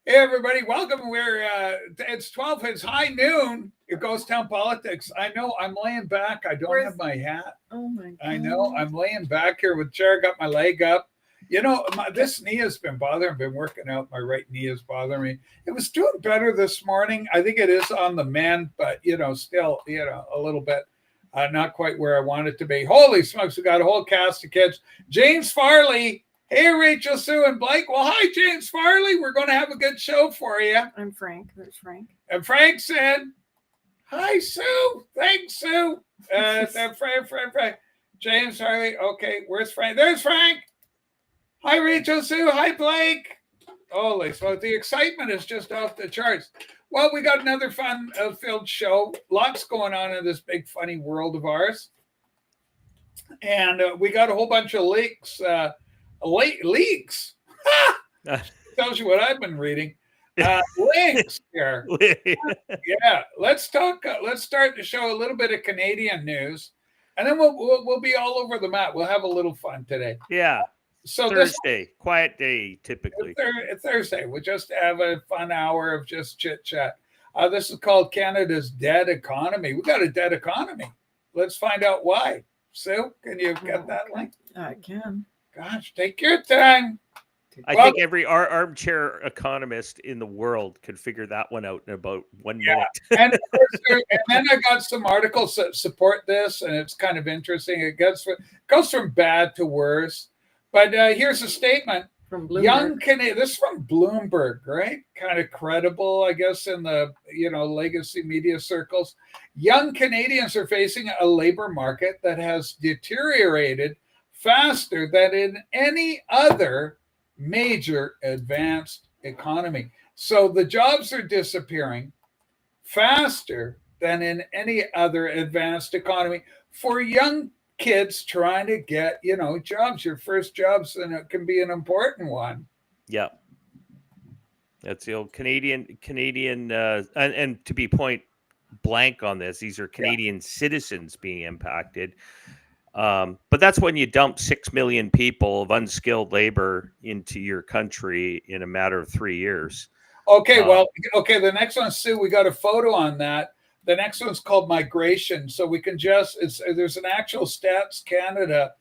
Hey everybody, welcome. It's 12. It's high noon. It goes town politics. I know. I'm laying back. I don't have my hat. Oh my God. I know. I'm laying back here with chair. Got my leg up. This knee has been bothering. I've been working out. My right knee is bothering me. It was doing better this morning. I think it is on the mend, but still, a little bit. Not quite where I want it to be. Holy smokes! We got a whole cast of kids. James Farley. Hey, Rachel, Sue, and Blake. Well, hi, James Farley. We're going to have a good show for you. I'm Frank. There's Frank. And Frank said, hi, Sue. Thanks, Sue. Frank. James Farley. Okay, where's Frank? There's Frank. Hi, Rachel, Sue. Hi, Blake. Holy smokes. The excitement is just off the charts. Well, we got another fun-filled show. Lots going on in this big, funny world of ours. And we got a whole bunch of leaks. Leaks. Tells you what I've been reading. Links here. Yeah, let's talk. Let's start the show a little bit of Canadian news, and then we'll be all over the map. We'll have a little fun today. Yeah. So Thursday, quiet day, typically. Thursday, we'll just have a fun hour of just chit chat. This is called Canada's dead economy. We got a dead economy. Let's find out why. Sue, can you get that link? I can. Gosh, take your time. I think every armchair economist in the world could figure that one out in about 1 minute. and then I got some articles that support this, and it's kind of interesting. It goes from bad to worse. But here's a statement from Bloomberg. This is from Bloomberg, right? Kind of credible, I guess, in the legacy media circles. Young Canadians are facing a labor market that has deteriorated faster than in any other major advanced economy. So the jobs are disappearing faster than in any other advanced economy for young kids trying to get, jobs, your first jobs, and it can be an important one. Yeah. That's the old Canadian, and to be point blank on this, these are Canadian citizens being impacted. But that's when you dump 6 million people of unskilled labor into your country in a matter of 3 years. Okay, the next one, Sue, we got a photo on that. The next one's called migration. So we can there's an actual Stats Canada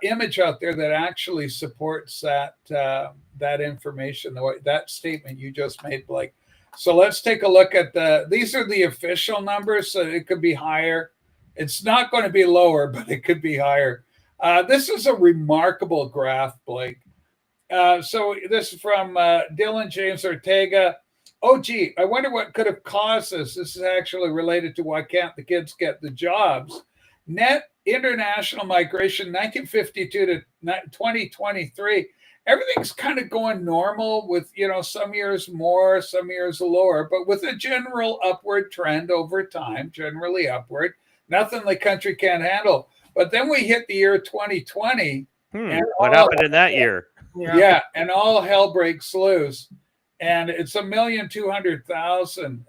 image out there that actually supports that information, that statement you just made, Blake. So let's take a look at these are the official numbers, so it could be higher. It's not going to be lower, but it could be higher. This is a remarkable graph, Blake. So this is from Dylan James Ortega. Oh, gee, I wonder what could have caused this. This is actually related to why can't the kids get the jobs. Net international migration, 1952 to 2023. Everything's kind of going normal with, some years more, some years lower, but with a general upward trend over time, generally upward. Nothing the country can't handle. But then we hit the year 2020. What happened in that year? Yeah, and all hell breaks loose. And it's 1,200,000,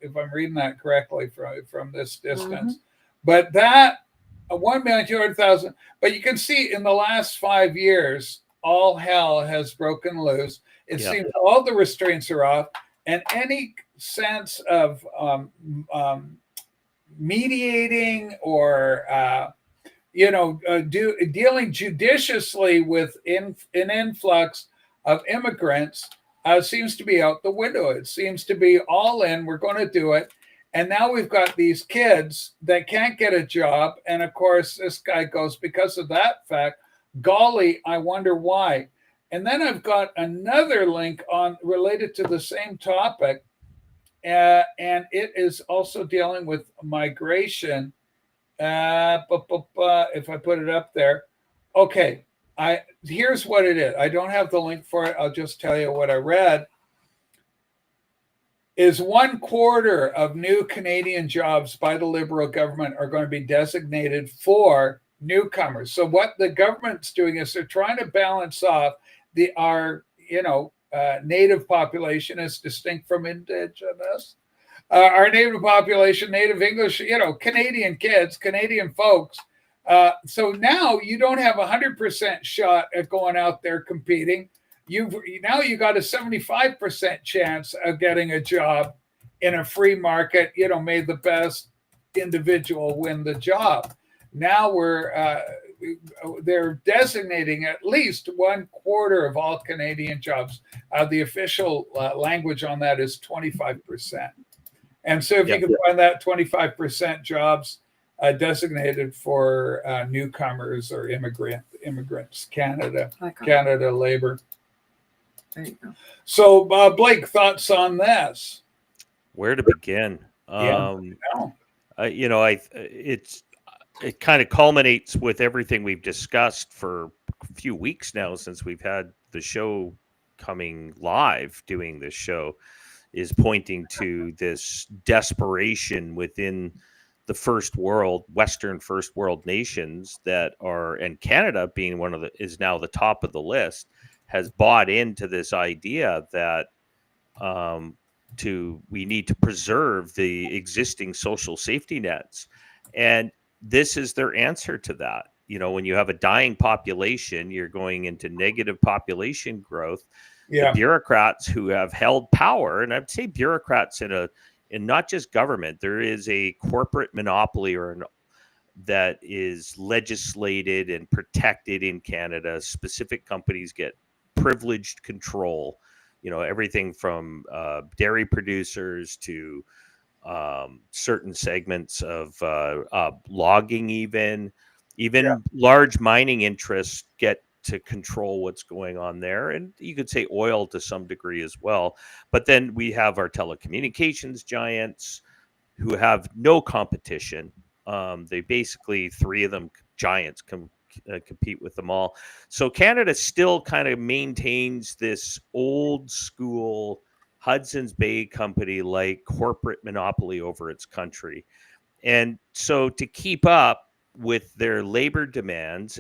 if I'm reading that correctly from this distance. Mm-hmm. But that 1,200,000. But you can see in the last 5 years, all hell has broken loose. It seems all the restraints are off, and any sense of mediating or dealing judiciously with an influx of immigrants seems to be out the window. It seems to be all in. We're going to do it. And now we've got these kids that can't get a job. And of course, this guy goes, because of that fact, golly, I wonder why. And then I've got another link related to the same topic. And it is also dealing with migration. If I put it up there. Okay. Here's what it is. I don't have the link for it. I'll just tell you what I read. Is 1/4 of new Canadian jobs by the Liberal government are going to be designated for newcomers. So what the government's doing is they're trying to balance off our native population as distinct from indigenous. Our native population, native English, Canadian kids, Canadian folks. So now you don't have 100% shot at going out there competing. now you got a 75% chance of getting a job in a free market. May the best individual win the job. Now they're designating at least 1/4 of all Canadian jobs. The official language on that is 25%. And so if you can find that 25% jobs designated for newcomers or immigrants, Canada labor. There you go. So Blake, thoughts on this? Where to begin? It kind of culminates with everything we've discussed for a few weeks now since we've had the show coming live. Doing this show is pointing to this desperation within the Western first world nations and Canada being is now the top of the list, has bought into this idea that we need to preserve the existing social safety nets. And this is their answer to that. When you have a dying population, you're going into negative population growth. The bureaucrats who have held power, and I'd say bureaucrats in not just government, there is a corporate monopoly that is legislated and protected in Canada. Specific companies get privileged control, everything from dairy producers to certain segments of logging, even large mining interests get to control what's going on there. And you could say oil to some degree as well. But then we have our telecommunications giants who have no competition. They basically, three of them giants compete with them all. So Canada still kind of maintains this old school Hudson's Bay Company like corporate monopoly over its country. And so to keep up with their labor demands,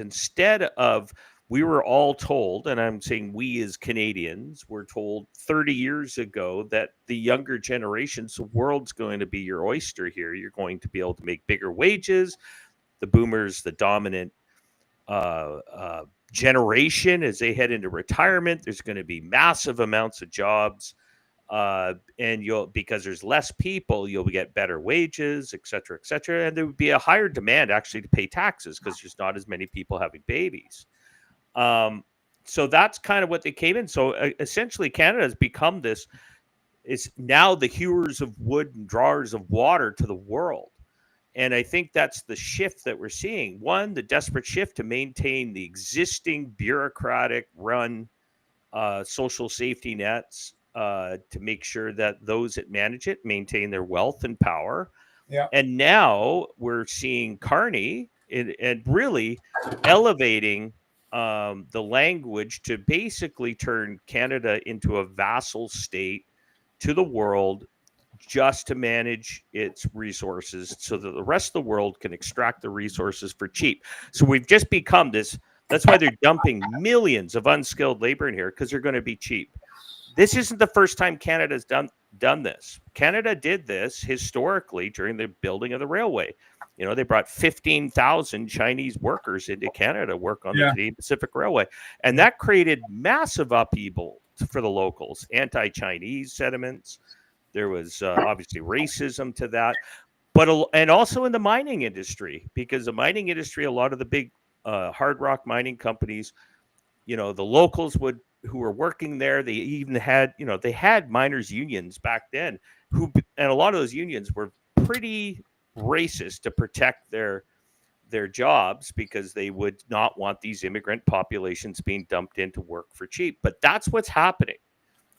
we were all told, and I'm saying we as Canadians were told 30 years ago, that the younger generations, the world's going to be your oyster here. You're going to be able to make bigger wages. The boomers, the dominant generation, as they head into retirement, there's going to be massive amounts of jobs. And because there's less people, you'll get better wages, et cetera, et cetera. And there would be a higher demand actually to pay taxes because there's not as many people having babies. So that's kind of what they came in. So essentially Canada has become is now the hewers of wood and drawers of water to the world. And I think that's the shift that we're seeing. One, the desperate shift to maintain the existing bureaucratic run social safety nets to make sure that those that manage it maintain their wealth and power. Yeah. And now we're seeing Carney and really elevating the language to basically turn Canada into a vassal state to the world just to manage its resources so that the rest of the world can extract the resources for cheap. So we've just become this. That's why they're dumping millions of unskilled labor in here, because they're going to be cheap. This isn't the first time Canada's done this. Canada did this historically during the building of the railway. They brought 15,000 Chinese workers into Canada to work on the Canadian Pacific Railway. And that created massive upheaval for the locals, anti-Chinese sentiments. There was obviously racism to that, and also in the mining industry, because the mining industry, a lot of the big hard rock mining companies, the locals who were working there, they even had, they had miners' unions back then, and a lot of those unions were pretty racist to protect their jobs because they would not want these immigrant populations being dumped in to work for cheap. But that's what's happening.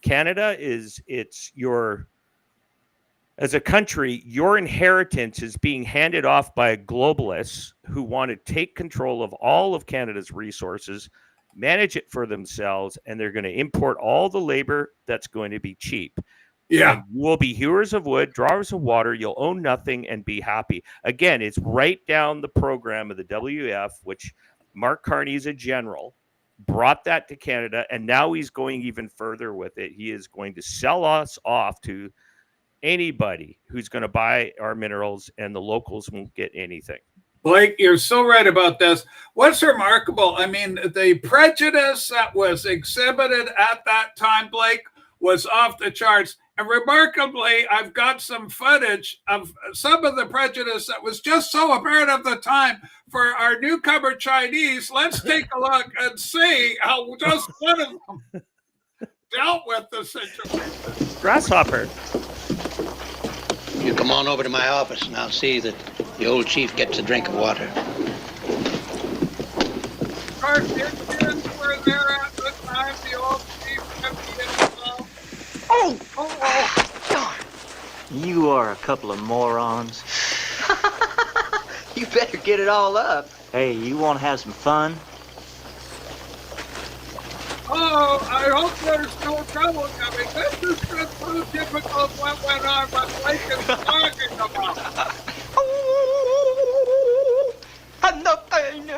Canada as a country, your inheritance is being handed off by globalists who want to take control of all of Canada's resources, manage it for themselves, and they're going to import all the labor that's going to be cheap. Yeah. And you will be hewers of wood, drawers of water. You'll own nothing and be happy. Again, it's right down the program of the WF, which Mark Carney is a general, brought that to Canada, and now he's going even further with it. He is going to sell us off to anybody who's going to buy our minerals, and the locals won't get anything. Blake, you're so right about this. What's remarkable, I mean, the prejudice that was exhibited at that time, Blake, was off the charts. And remarkably, I've got some footage of some of the prejudice that was just so apparent at the time for our newcomer Chinese. Let's take a look and see how just one of them dealt with the situation. Grasshopper. You come on over to my office and I'll see that the old chief gets a drink of water. Of course, the Indians were there at the time. The old chief kept involved. Oh, God. You are a couple of morons. You better get it all up. Hey, you want to have some fun? Oh, I hope there's no trouble coming. This is just so typical of what went on, what Blake is talking about. Nothing.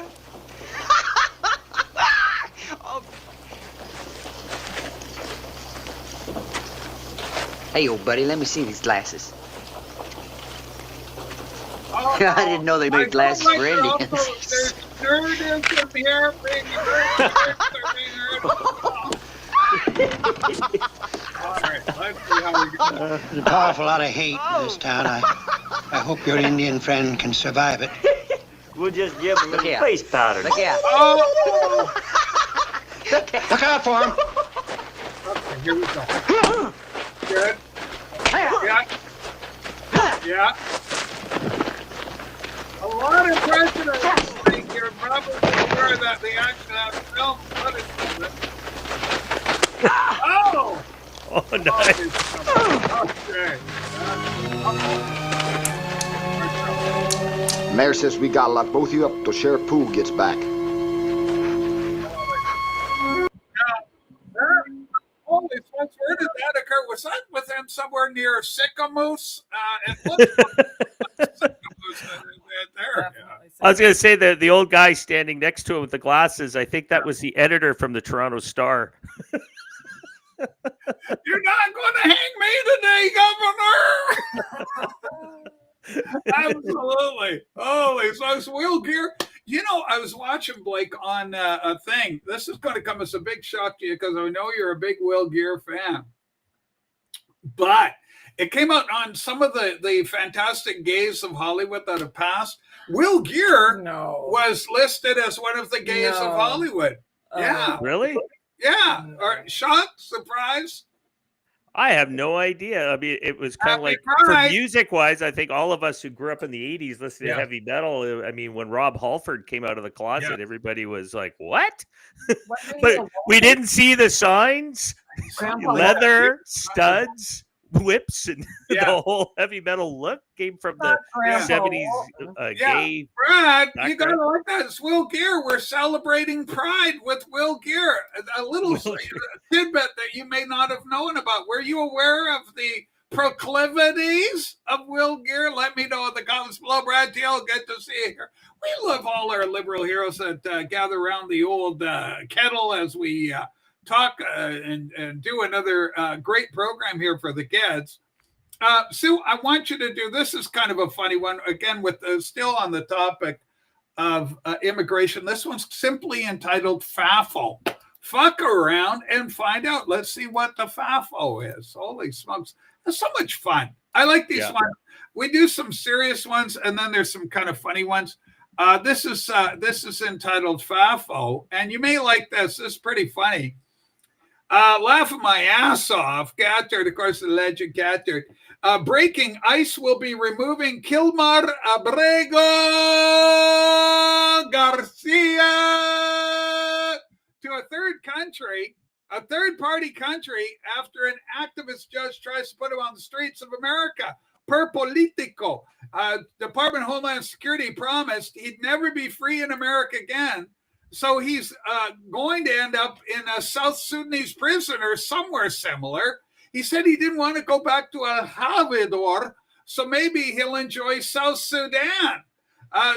Hey, old buddy, let me see these glasses. Oh, I didn't know they made glasses for Indians. There's nerdism here being heard. All right, let's see how we go. There's a powerful lot of hate in this town. I hope your Indian friend can survive it. We'll just give him a little out. face powder. Look out. Oh! Look out for him. Okay, here we go. Good. Yeah. Yeah. A lot of prejudice think you're probably aware that the action of film footage of it. Oh! Oh, nice. Okay. Mayor says we gotta lock both of you up till Sheriff Poole gets back. Holy smokes, where did that occur? Was that with him somewhere near Sycamoose? It looks like Sycamoose there. I was going to say that the old guy standing next to him with the glasses, I think that was the editor from the Toronto Star. You're not going to hang me today, Governor. Absolutely. Holy smokes, Will Gear. You know, I was watching Blake on a thing. This is going to come as a big shock to you because I know you're a big Will Gear fan. But it came out on some of the fantastic gays of Hollywood that have passed. Will Gear was listed as one of the gays of Hollywood. Yeah. Really? Yeah. Or shock, surprise. I have no idea. I mean, it was kind of like, for music-wise, I think all of us who grew up in the 80s listening to heavy metal, I mean, when Rob Halford came out of the closet, everybody was like, what? But we didn't see the signs. Leather, studs, whips, and the whole heavy metal look came from the 70s gay. Brad, you got to like that. It's Will Gear. We're celebrating Pride with Will Gear. A little tidbit that you may not have known about. Were you aware of the proclivities of Will Gear? Let me know in the comments below. Brad Teal, good to see you here. We love all our liberal heroes that gather around the old kettle as we talk and do another great program here for the kids. Sue, I want you to do, this is kind of a funny one, again, with still on the topic of immigration. This one's simply entitled FAFO. Fuck around and find out. Let's see what the FAFO is. Holy smokes. It's so much fun. I like these ones. We do some serious ones, and then there's some kind of funny ones. This is entitled FAFO, and you may like this. This is pretty funny. Laughing my ass off. Gattard, of course, the legend Gattard. Breaking ice will be removing Kilmar Abrego Garcia to a third-party country after an activist judge tries to put him on the streets of America. Per Politico. Department of Homeland Security promised he'd never be free in America again. So he's going to end up in a South Sudanese prison or somewhere similar. He said he didn't want to go back to El Salvador, so maybe he'll enjoy South Sudan.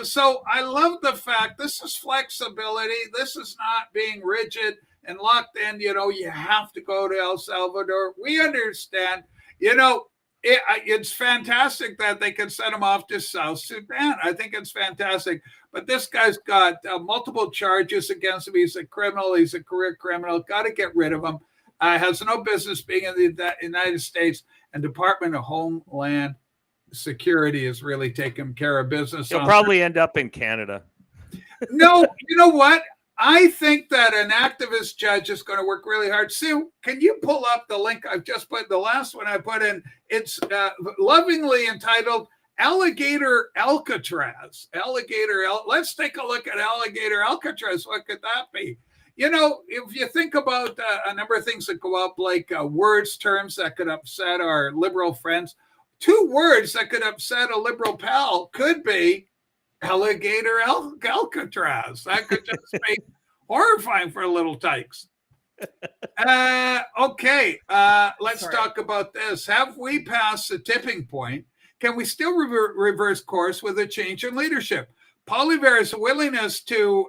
So I love the fact this is flexibility. This is not being rigid and locked in. You know, you have to go to El Salvador. We understand. You know, it's fantastic that they can send him off to South Sudan. I think it's fantastic. But this guy's got multiple charges against him. He's a criminal. He's a career criminal. Got to get rid of him. Has no business being in the United States. And Department of Homeland Security is really taking care of business. He'll probably end up in Canada. No, you know what? I think that an activist judge is going to work really hard. Sue, can you pull up the link I've just put? The last one I put in, it's lovingly entitled Alligator Alcatraz. Let's take a look at Alligator Alcatraz. What could that be? You know, if you think about a number of things that go up, like words, terms that could upset our liberal friends, 2 words that could upset a liberal pal could be Alligator Alcatraz. That could just be horrifying for little tykes. Okay, let's talk about this. Have we passed the tipping point? Can we still reverse course with a change in leadership? Poilievre's willingness to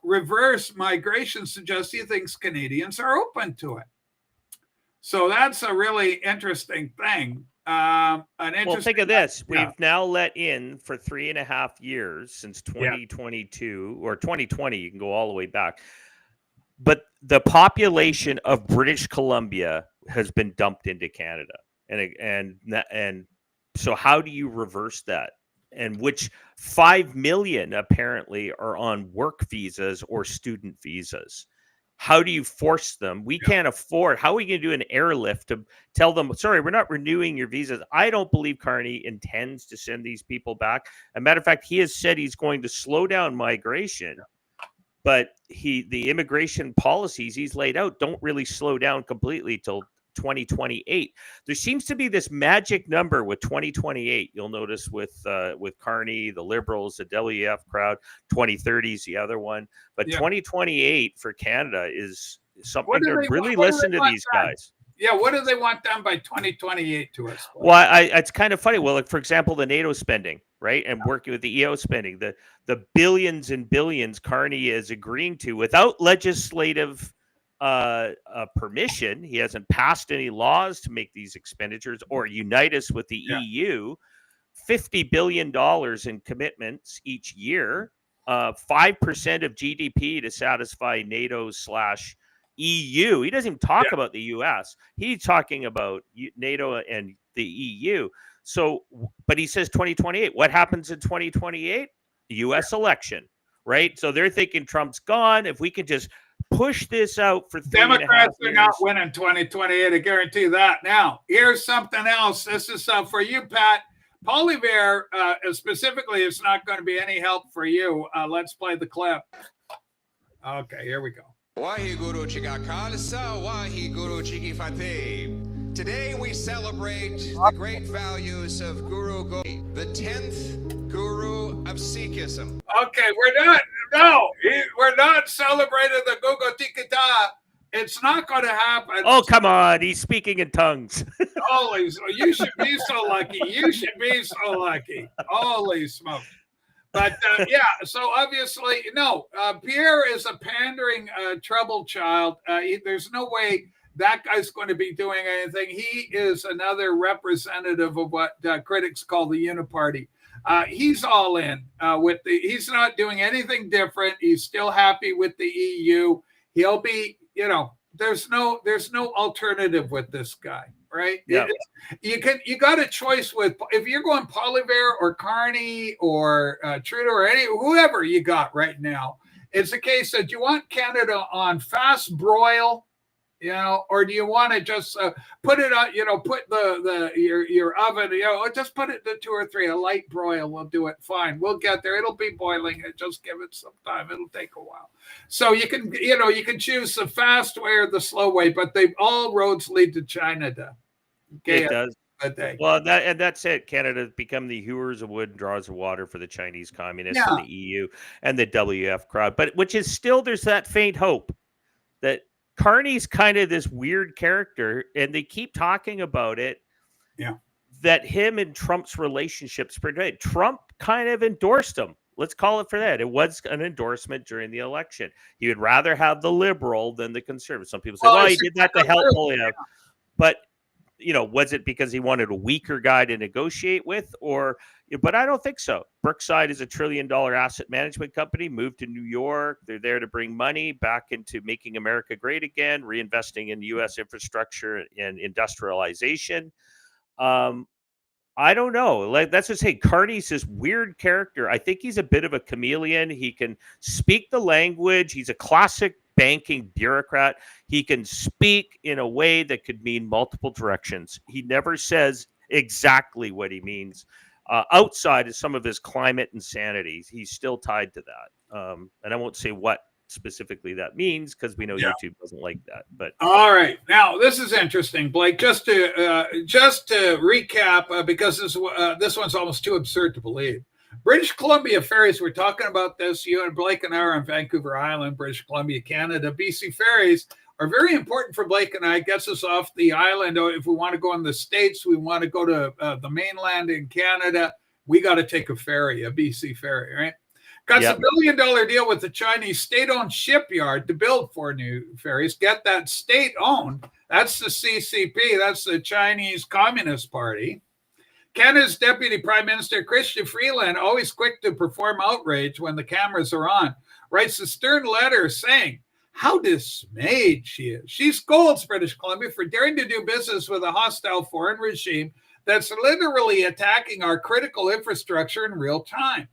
reverse migration suggests he thinks Canadians are open to it. So that's a really interesting thing. Well, think of this. We've now let in for 3.5 years since 2022 or 2020. You can go all the way back. But the population of British Columbia has been dumped into Canada. And so how do you reverse that? And which 5 million apparently are on work visas or student visas. How do you force them? We can't afford. How are we going to do an airlift to tell them, sorry, we're not renewing your visas? I don't believe Carney intends to send these people back. As a matter of fact, he has said he's going to slow down migration, but the immigration policies he's laid out don't really slow down completely till 2028. There seems to be this magic number with 2028. You'll notice with Carney, the Liberals, the WF crowd. 2030 is the other one, but 2028 for Canada is something to really listen to these guys. Yeah, what do they want done by 2028 to us? Well, it's kind of funny. Well, like, for example, the NATO spending, right, and working with the EO spending, the billions and billions Carney is agreeing to without legislative permission. He hasn't passed any laws to make these expenditures or unite us with the EU. $50 billion in commitments each year, 5% of GDP to satisfy NATO/EU. He doesn't even talk about the US. He's talking about NATO and the EU. So, but he says 2028. What happens in 2028? US election, right? So they're thinking Trump's gone. If we could just push this out for 3.5 years. Democrats are not winning 2028. I guarantee that. Now, here's something else. This is for you, Pat. Poilievre specifically is not going to be any help for you. Let's play the clip. Okay, here we go. Wahiguru Chigakalsa, Wahiguru Chigifate. Today we celebrate the great values of Guru Gobi, the 10th Guru of Sikhism. Okay, we're not celebrating the Gugu Tikita. It's not going to happen. Oh, come on. He's speaking in tongues. Holy, you should be so lucky. You should be so lucky. Holy smoke. But so obviously, no, Pierre is a pandering troubled child. There's no way that guy's going to be doing anything. He is another representative of what critics call the Uniparty. He's all in with he's not doing anything different. He's still happy with the EU. He'll be, there's no alternative with this guy, right? Yeah. You got a choice if you're going Poilievre or Carney or Trudeau or whoever you got right now. It's a case that you want Canada on fast broil, or do you want to just put it on, put your oven, just put it to 2 or 3, a light broil will do it fine. We'll get there. It'll be boiling. Just give it some time. It'll take a while. So you can choose the fast way or the slow way, but all roads lead to China. Okay, it does. Well, that's it. Canada has become the hewers of wood and drawers of water for the Chinese communists and the EU and the WF crowd. But which is still, there's that faint hope that Carney's kind of this weird character, and they keep talking about it. Yeah, that him and Trump's relationships. Trump kind of endorsed him. Let's call it for that. It was an endorsement during the election. He would rather have the liberal than the conservative. Some people say, "Well, he did that to help Poilievre," but was it because he wanted a weaker guy to negotiate with, but I don't think so. Brookside is a $1 trillion asset management company, moved to New York. They're there to bring money back into making America great again, reinvesting in U.S. infrastructure and industrialization. I don't know. Like, that's just say Carney's this weird character. I think he's a bit of a chameleon. He can speak the language. He's a classic banking bureaucrat. He can speak in a way that could mean multiple directions. He never says exactly what he means. Outside of some of his climate insanity, he's still tied to that. And I won't say what specifically that means because we know YouTube doesn't like that. But all right, now this is interesting, Blake. Just to recap, because this one's almost too absurd to believe. British Columbia ferries. We're talking about this. You and Blake and I are on Vancouver Island, British Columbia, Canada. BC ferries are very important for Blake and I. It gets us off the island. If we want to go in the States, we want to go to the mainland in Canada. We got to take a ferry, a BC ferry, right? Got a $1 billion deal with the Chinese state-owned shipyard to build 4 new ferries. Get that state-owned. That's the CCP. That's the Chinese Communist Party. Canada's Deputy Prime Minister Chrystia Freeland, always quick to perform outrage when the cameras are on, writes a stern letter saying how dismayed she is. She scolds British Columbia for daring to do business with a hostile foreign regime that's literally attacking our critical infrastructure in real time.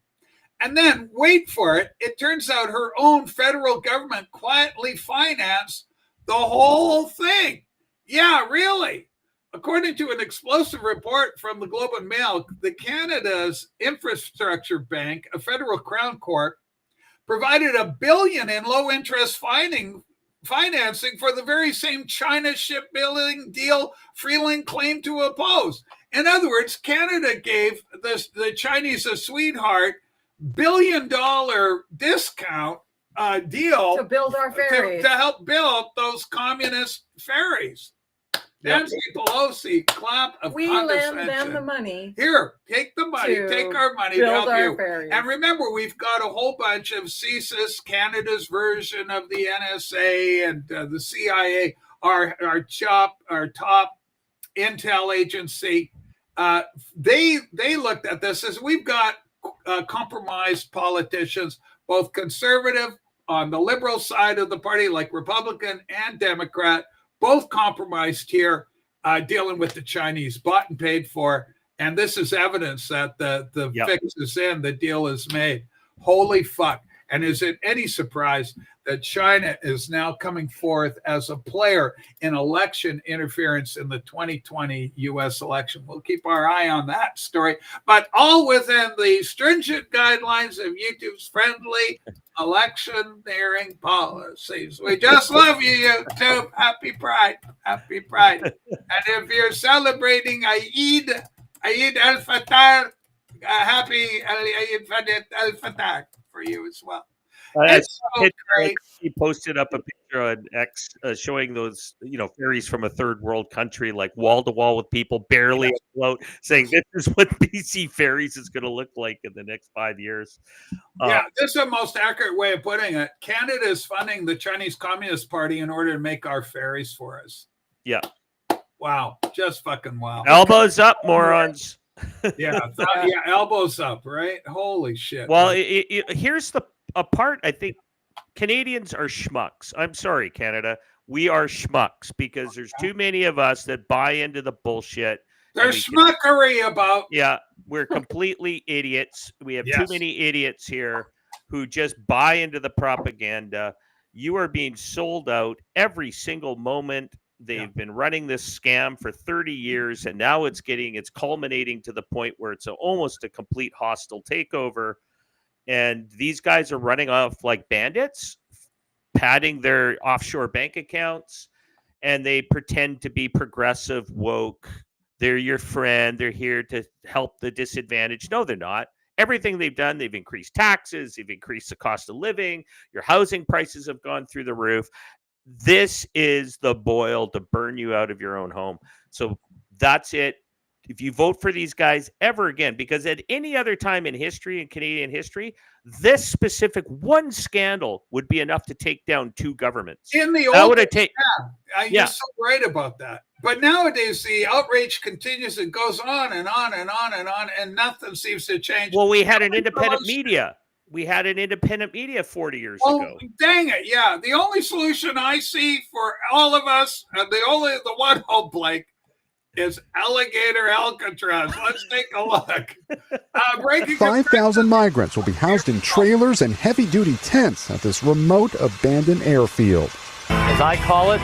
And then, wait for it, it turns out her own federal government quietly financed the whole thing. Yeah, really. According to an explosive report from the Globe and Mail, the Canada's Infrastructure Bank, a federal crown corp, provided $1 billion in low-interest financing for the very same China shipbuilding deal Freeland claimed to oppose. In other words, Canada gave the Chinese a sweetheart $1 billion discount deal to build our ferries, to help build those communist ferries. Nancy Pelosi, clap of we condescension. lend them the money. Here, take the money, take our money to help you. Ferries. And remember, we've got a whole bunch of CSIS, Canada's version of the NSA and the CIA, our top intel agency. They looked at this as we've got compromised politicians, both conservative on the liberal side of the party, like Republican and Democrat, both compromised here, dealing with the Chinese, bought and paid for. And this is evidence that the fix is in, the deal is made. Holy fuck. And is it any surprise that China is now coming forth as a player in election interference in the 2020 U.S. election? We'll keep our eye on that story, but all within the stringent guidelines of YouTube's friendly electioneering policies. We just love you, YouTube. Happy Pride. Happy Pride. And if you're celebrating Eid al-Fitr, happy Eid al-Fitr for you as well. He posted up a picture on X showing those, ferries from a third world country, like wall to wall with people barely afloat, saying this is what BC ferries is going to look like in the next 5 years. This is the most accurate way of putting it. Canada is funding the Chinese Communist Party in order to make our ferries for us. Yeah. Wow. Just fucking wow. Elbows up, morons. Elbows up, right? Holy shit. Well, here's a part I think Canadians are schmucks. I'm sorry, Canada. We are schmucks because there's too many of us that buy into the bullshit. There's schmuckery about. Yeah, we're completely idiots. We have too many idiots here who just buy into the propaganda. You are being sold out every single moment. They've been running this scam for 30 years, and now it's culminating to the point where it's almost a complete hostile takeover. And these guys are running off like bandits, padding their offshore bank accounts, and they pretend to be progressive, woke. They're your friend. They're here to help the disadvantaged. No, they're not. Everything they've done, they've increased taxes. They've increased the cost of living. Your housing prices have gone through the roof. This is the boil to burn you out of your own home. So that's it. vote for these guys ever again, because at any other time in history, in Canadian history, this specific one scandal would be enough to take down two governments. In the That old would have taken. you're so right about that. But nowadays, the outrage continues. It goes on and on and on and on, and nothing seems to change. Well, we had an independent media. We had an independent media 40 years ago. Dang it, yeah. The only solution I see for all of us, the one hope, Blake, is Alligator Alcatraz. Let's take a look. 5,000 migrants will be housed in trailers and heavy-duty tents at this remote, abandoned airfield. As I call it,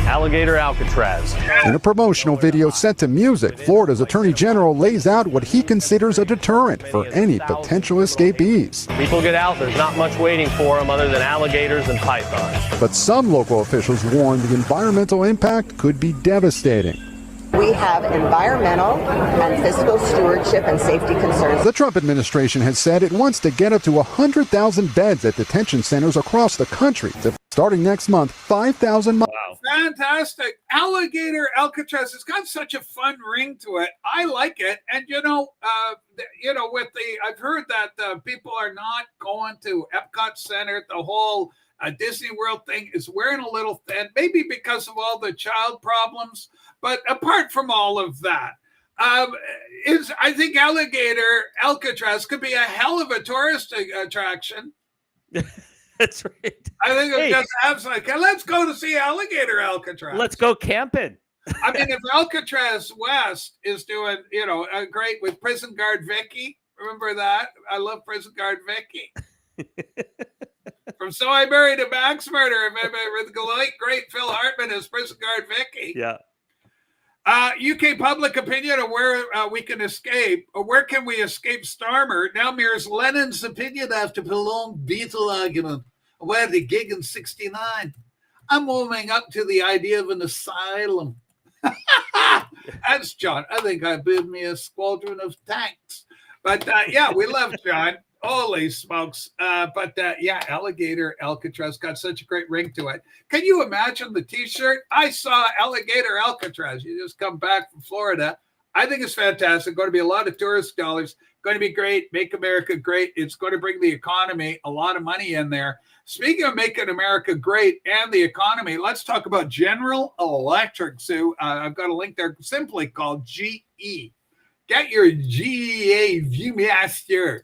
Alligator Alcatraz. In a promotional video set to music, Florida's Attorney General lays out what he considers a deterrent for any potential escapees. People get out, there's not much waiting for them other than alligators and pythons. But some local officials warn the environmental impact could be devastating. We have environmental and fiscal stewardship and safety concerns. The Trump administration has said it wants to get up to 100,000 beds at detention centers across the country. Starting next month, 5,000. Wow. Fantastic. Alligator Alcatraz has got such a fun ring to it. I like it. And, I've heard that people are not going to Epcot Center. The whole Disney World thing is wearing a little thin, maybe because of all the child problems. But apart from all of that, I think Alligator Alcatraz could be a hell of a tourist attraction. That's right. I think it's just absolutely. Let's go to see Alligator Alcatraz. Let's go camping. I mean, if Alcatraz West is doing, great with Prison Guard Vicky, remember that? I love Prison Guard Vicky. From So I Married a Max Murder, with the late great Phil Hartman as Prison Guard Vicky. Yeah. UK public opinion of where we can escape, or where can we escape Starmer, now mirrors Lenin's opinion after prolonged Beatle argument. Where the gig in 69. I'm warming up to the idea of an asylum. That's John. I think I build me a squadron of tanks. But we love John. Holy smokes. Alligator Alcatraz got such a great ring to it. Can you imagine the t-shirt? I saw Alligator Alcatraz. You just come back from Florida. I think it's fantastic. Going to be a lot of tourist dollars. Going to be great. Make America great. It's going to bring the economy a lot of money in there. Speaking of making America great and the economy, let's talk about General Electric, Sue. I've got a link there simply called GE. Get your GEA Viewmaster.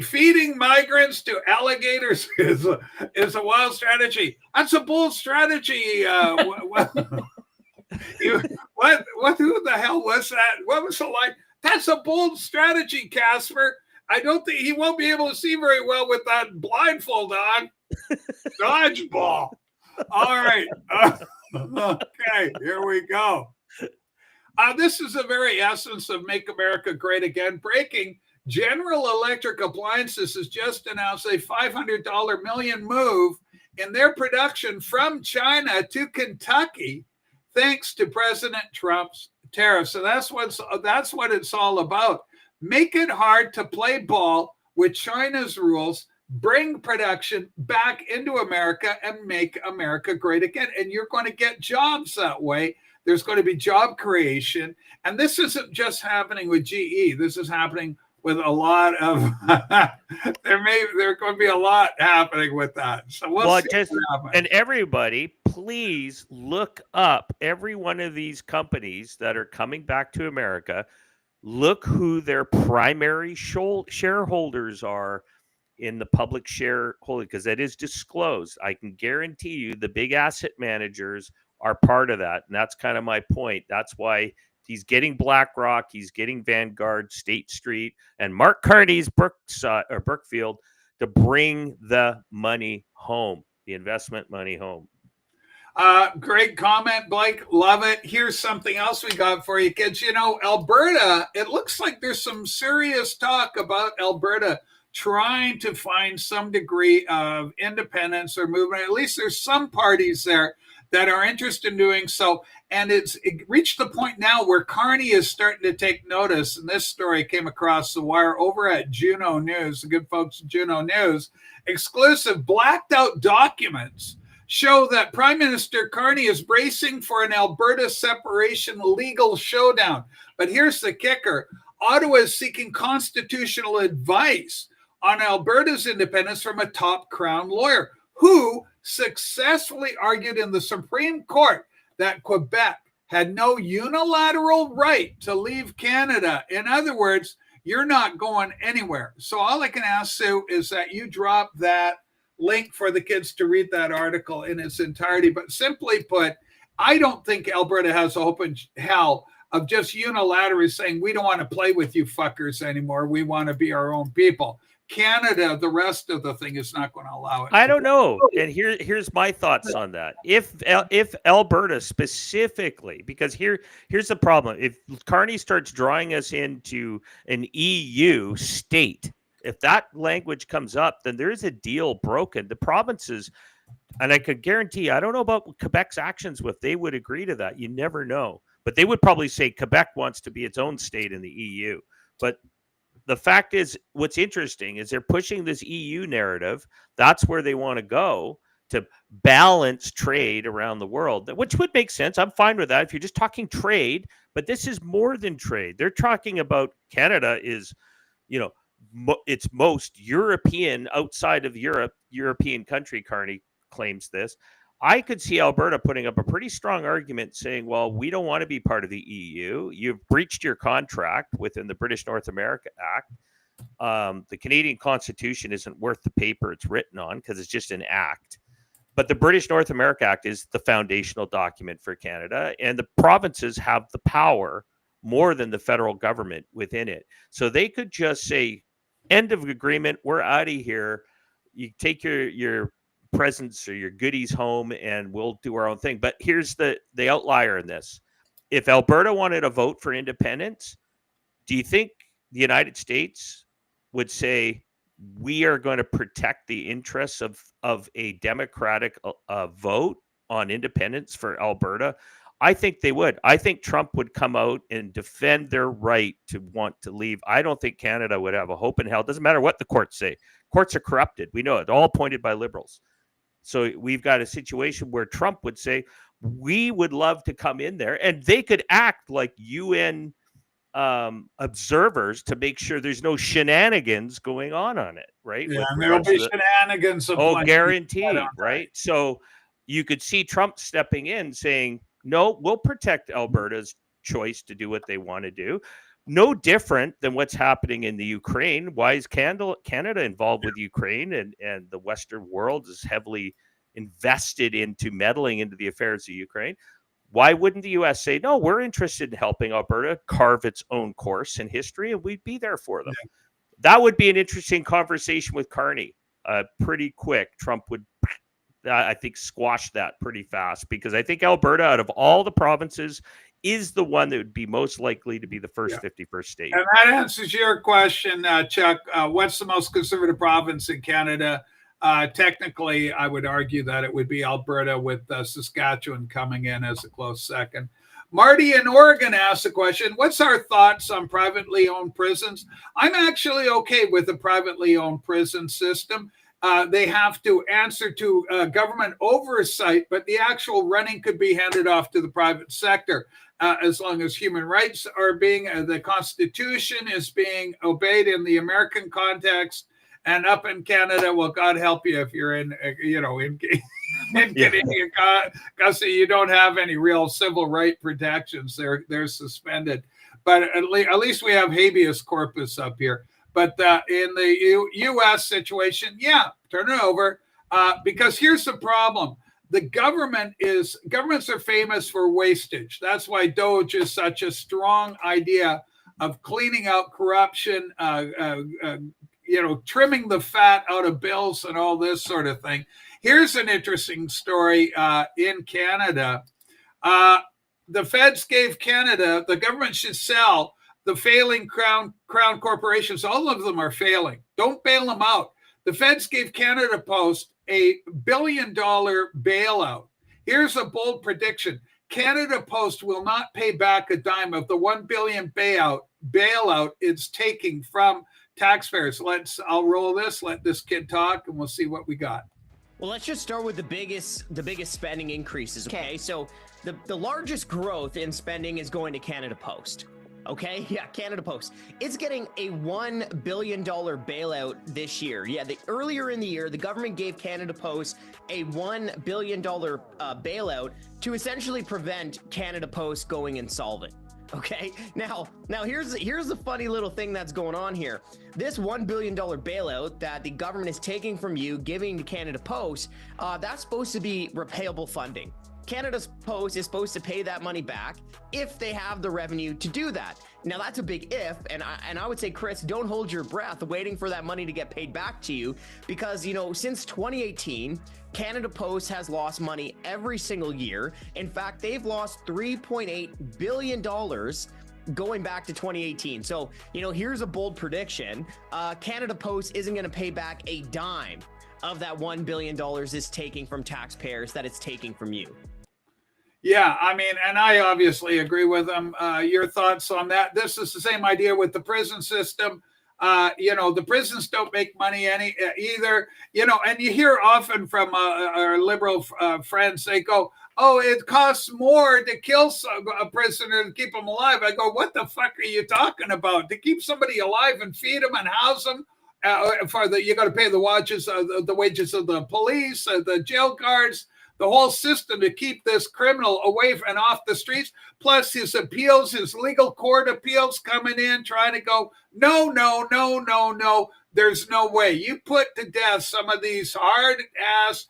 Feeding migrants to alligators is a wild strategy. That's a bold strategy. Who the hell was that? What was the line? That's a bold strategy, Casper. I don't think he won't be able to see very well with that blindfold on. Dodgeball. All right. Okay, here we go. This is the very essence of Make America Great Again. Breaking. General Electric Appliances has just announced a $500 million move in their production from China to Kentucky, thanks to President Trump's tariffs. So that's what it's all about. Make it hard to play ball with China's rules, bring production back into America, and make America great again. And you're going to get jobs that way. There's going to be job creation. And this isn't just happening with GE. This is happening with a lot of there's going to be a lot happening with that. So we'll see and everybody, please look up every one of these companies that are coming back to America. Look who their primary shareholders are in the public shareholding, because that is disclosed. I can guarantee you the big asset managers are part of that. And that's kind of my point. That's why he's getting BlackRock, he's getting Vanguard, State Street, and Mark Carney's Brookfield to bring the money home, the investment money home. Great comment, Blake. Love it. Here's something else we got for you, kids. Alberta, it looks like there's some serious talk about Alberta trying to find some degree of independence or movement. At least there's some parties there that are interested in doing so. And it reached the point now where Carney is starting to take notice. And this story came across the wire over at Juno News, the good folks at Juno News. Exclusive blacked out documents show that Prime Minister Carney is bracing for an Alberta separation legal showdown. But here's the kicker. Ottawa is seeking constitutional advice on Alberta's independence from a top Crown lawyer who successfully argued in the Supreme Court that Quebec had no unilateral right to leave Canada. In other words, you're not going anywhere. So all I can ask, Sue, is that you drop that link for the kids to read that article in its entirety. But simply put, I don't think Alberta has open hell of just unilaterally saying, we don't want to play with you fuckers anymore. We want to be our own people. Canada, the rest of the thing is not going to allow it. I don't know. And here's my thoughts on that. If Alberta specifically, because here's the problem. If Carney starts drawing us into an EU state, if that language comes up, then there's a deal broken. The provinces, and I could guarantee, I don't know about Quebec's actions, if they would agree to that. You never know. But they would probably say Quebec wants to be its own state in the EU. But the fact is, what's interesting is they're pushing this EU narrative. That's where they want to go to balance trade around the world, which would make sense. I'm fine with that if you're just talking trade. But this is more than trade. They're talking about Canada is, it's most European outside of Europe, European country. Carney claims this. I could see Alberta putting up a pretty strong argument saying, well, we don't want to be part of the EU. You've breached your contract within the British North America Act. The Canadian Constitution isn't worth the paper it's written on because it's just an act. But the British North America Act is the foundational document for Canada, and the provinces have the power more than the federal government within it. So they could just say, end of agreement, we're out of here. You take your presents or your goodies home and we'll do our own thing. But here's the outlier in this. If Alberta wanted a vote for independence, do you think the United States would say, we are going to protect the interests of a democratic vote on independence for Alberta? I think they would. I think Trump would come out and defend their right to want to leave. I don't think Canada would have a hope in hell. It doesn't matter what the courts say. Courts are corrupted. We know it. All appointed by liberals. So we've got a situation where Trump would say, we would love to come in there, and they could act like UN observers to make sure there's no shenanigans going on it, right? Yeah, and there'll be shenanigans. Guaranteed, right? So you could see Trump stepping in saying, no, we'll protect Alberta's choice to do what they want to do. No different than what's happening in the Ukraine. Why is Canada involved with Ukraine, and the Western world is heavily invested into meddling into the affairs of Ukraine? Why wouldn't the U.S. say, no, we're interested in helping Alberta carve its own course in history, and we'd be there for them? Yeah. That would be an interesting conversation with Carney. Pretty quick. Trump would, I think, squash that pretty fast, because I think Alberta, out of all the provinces, is the one that would be most likely to be the first 51st state. And that answers your question, Chuck. What's the most conservative province in Canada? Technically, I would argue that it would be Alberta, with Saskatchewan coming in as a close second. Marty in Oregon asked a question. What's our thoughts on privately owned prisons? I'm actually okay with the privately owned prison system. They have to answer to government oversight, but the actual running could be handed off to the private sector. As long as human rights are being, the Constitution is being obeyed in the American context, and up in Canada, well, God help you if you're in Canadian custody, you don't have any real civil right protections. They're suspended. But at least we have habeas corpus up here. But in the U.S. situation, turn it over, because here's the problem. The governments are famous for wastage. That's why DOGE is such a strong idea of cleaning out corruption, trimming the fat out of bills and all this sort of thing. Here's an interesting story in Canada. The feds gave Canada, the government should sell the failing crown corporations. All of them are failing. Don't bail them out. The feds gave Canada Post a $1 billion bailout. Here's a bold prediction. Canada Post will not pay back a dime of the $1 billion bailout it's taking from taxpayers. I'll roll this, let this kid talk, and we'll see what we got. Well, let's just start with the biggest spending increases. Okay, so the largest growth in spending is going to Canada Post. Okay, yeah, Canada Post. It's getting a $1 billion bailout this year. Yeah, earlier in the year, the government gave Canada Post a $1 billion bailout to essentially prevent Canada Post going insolvent. Okay, now here's the funny little thing that's going on here. This $1 billion bailout that the government is taking from you, giving to Canada Post, that's supposed to be repayable funding. Canada Post is supposed to pay that money back if they have the revenue to do that. Now that's a big if, and I would say, Chris, don't hold your breath waiting for that money to get paid back to you, because since 2018, Canada Post has lost money every single year. In fact, they've lost $3.8 billion going back to 2018. So, here's a bold prediction. Canada Post isn't going to pay back a dime of that $1 billion it's taking from taxpayers that it's taking from you. Yeah, I mean, and I obviously agree with them. Your thoughts on that? This is the same idea with the prison system. The prisons don't make money either. And you hear often from our liberal friends, they go, "Oh, it costs more to kill a prisoner than keep them alive." I go, "What the fuck are you talking about? To keep somebody alive and feed them and house them? You got to pay the wages of the wages of the police, the jail guards, the whole system to keep this criminal away and off the streets. Plus his appeals, his legal court appeals coming in, trying to go, no. There's no way. You put to death some of these hard ass,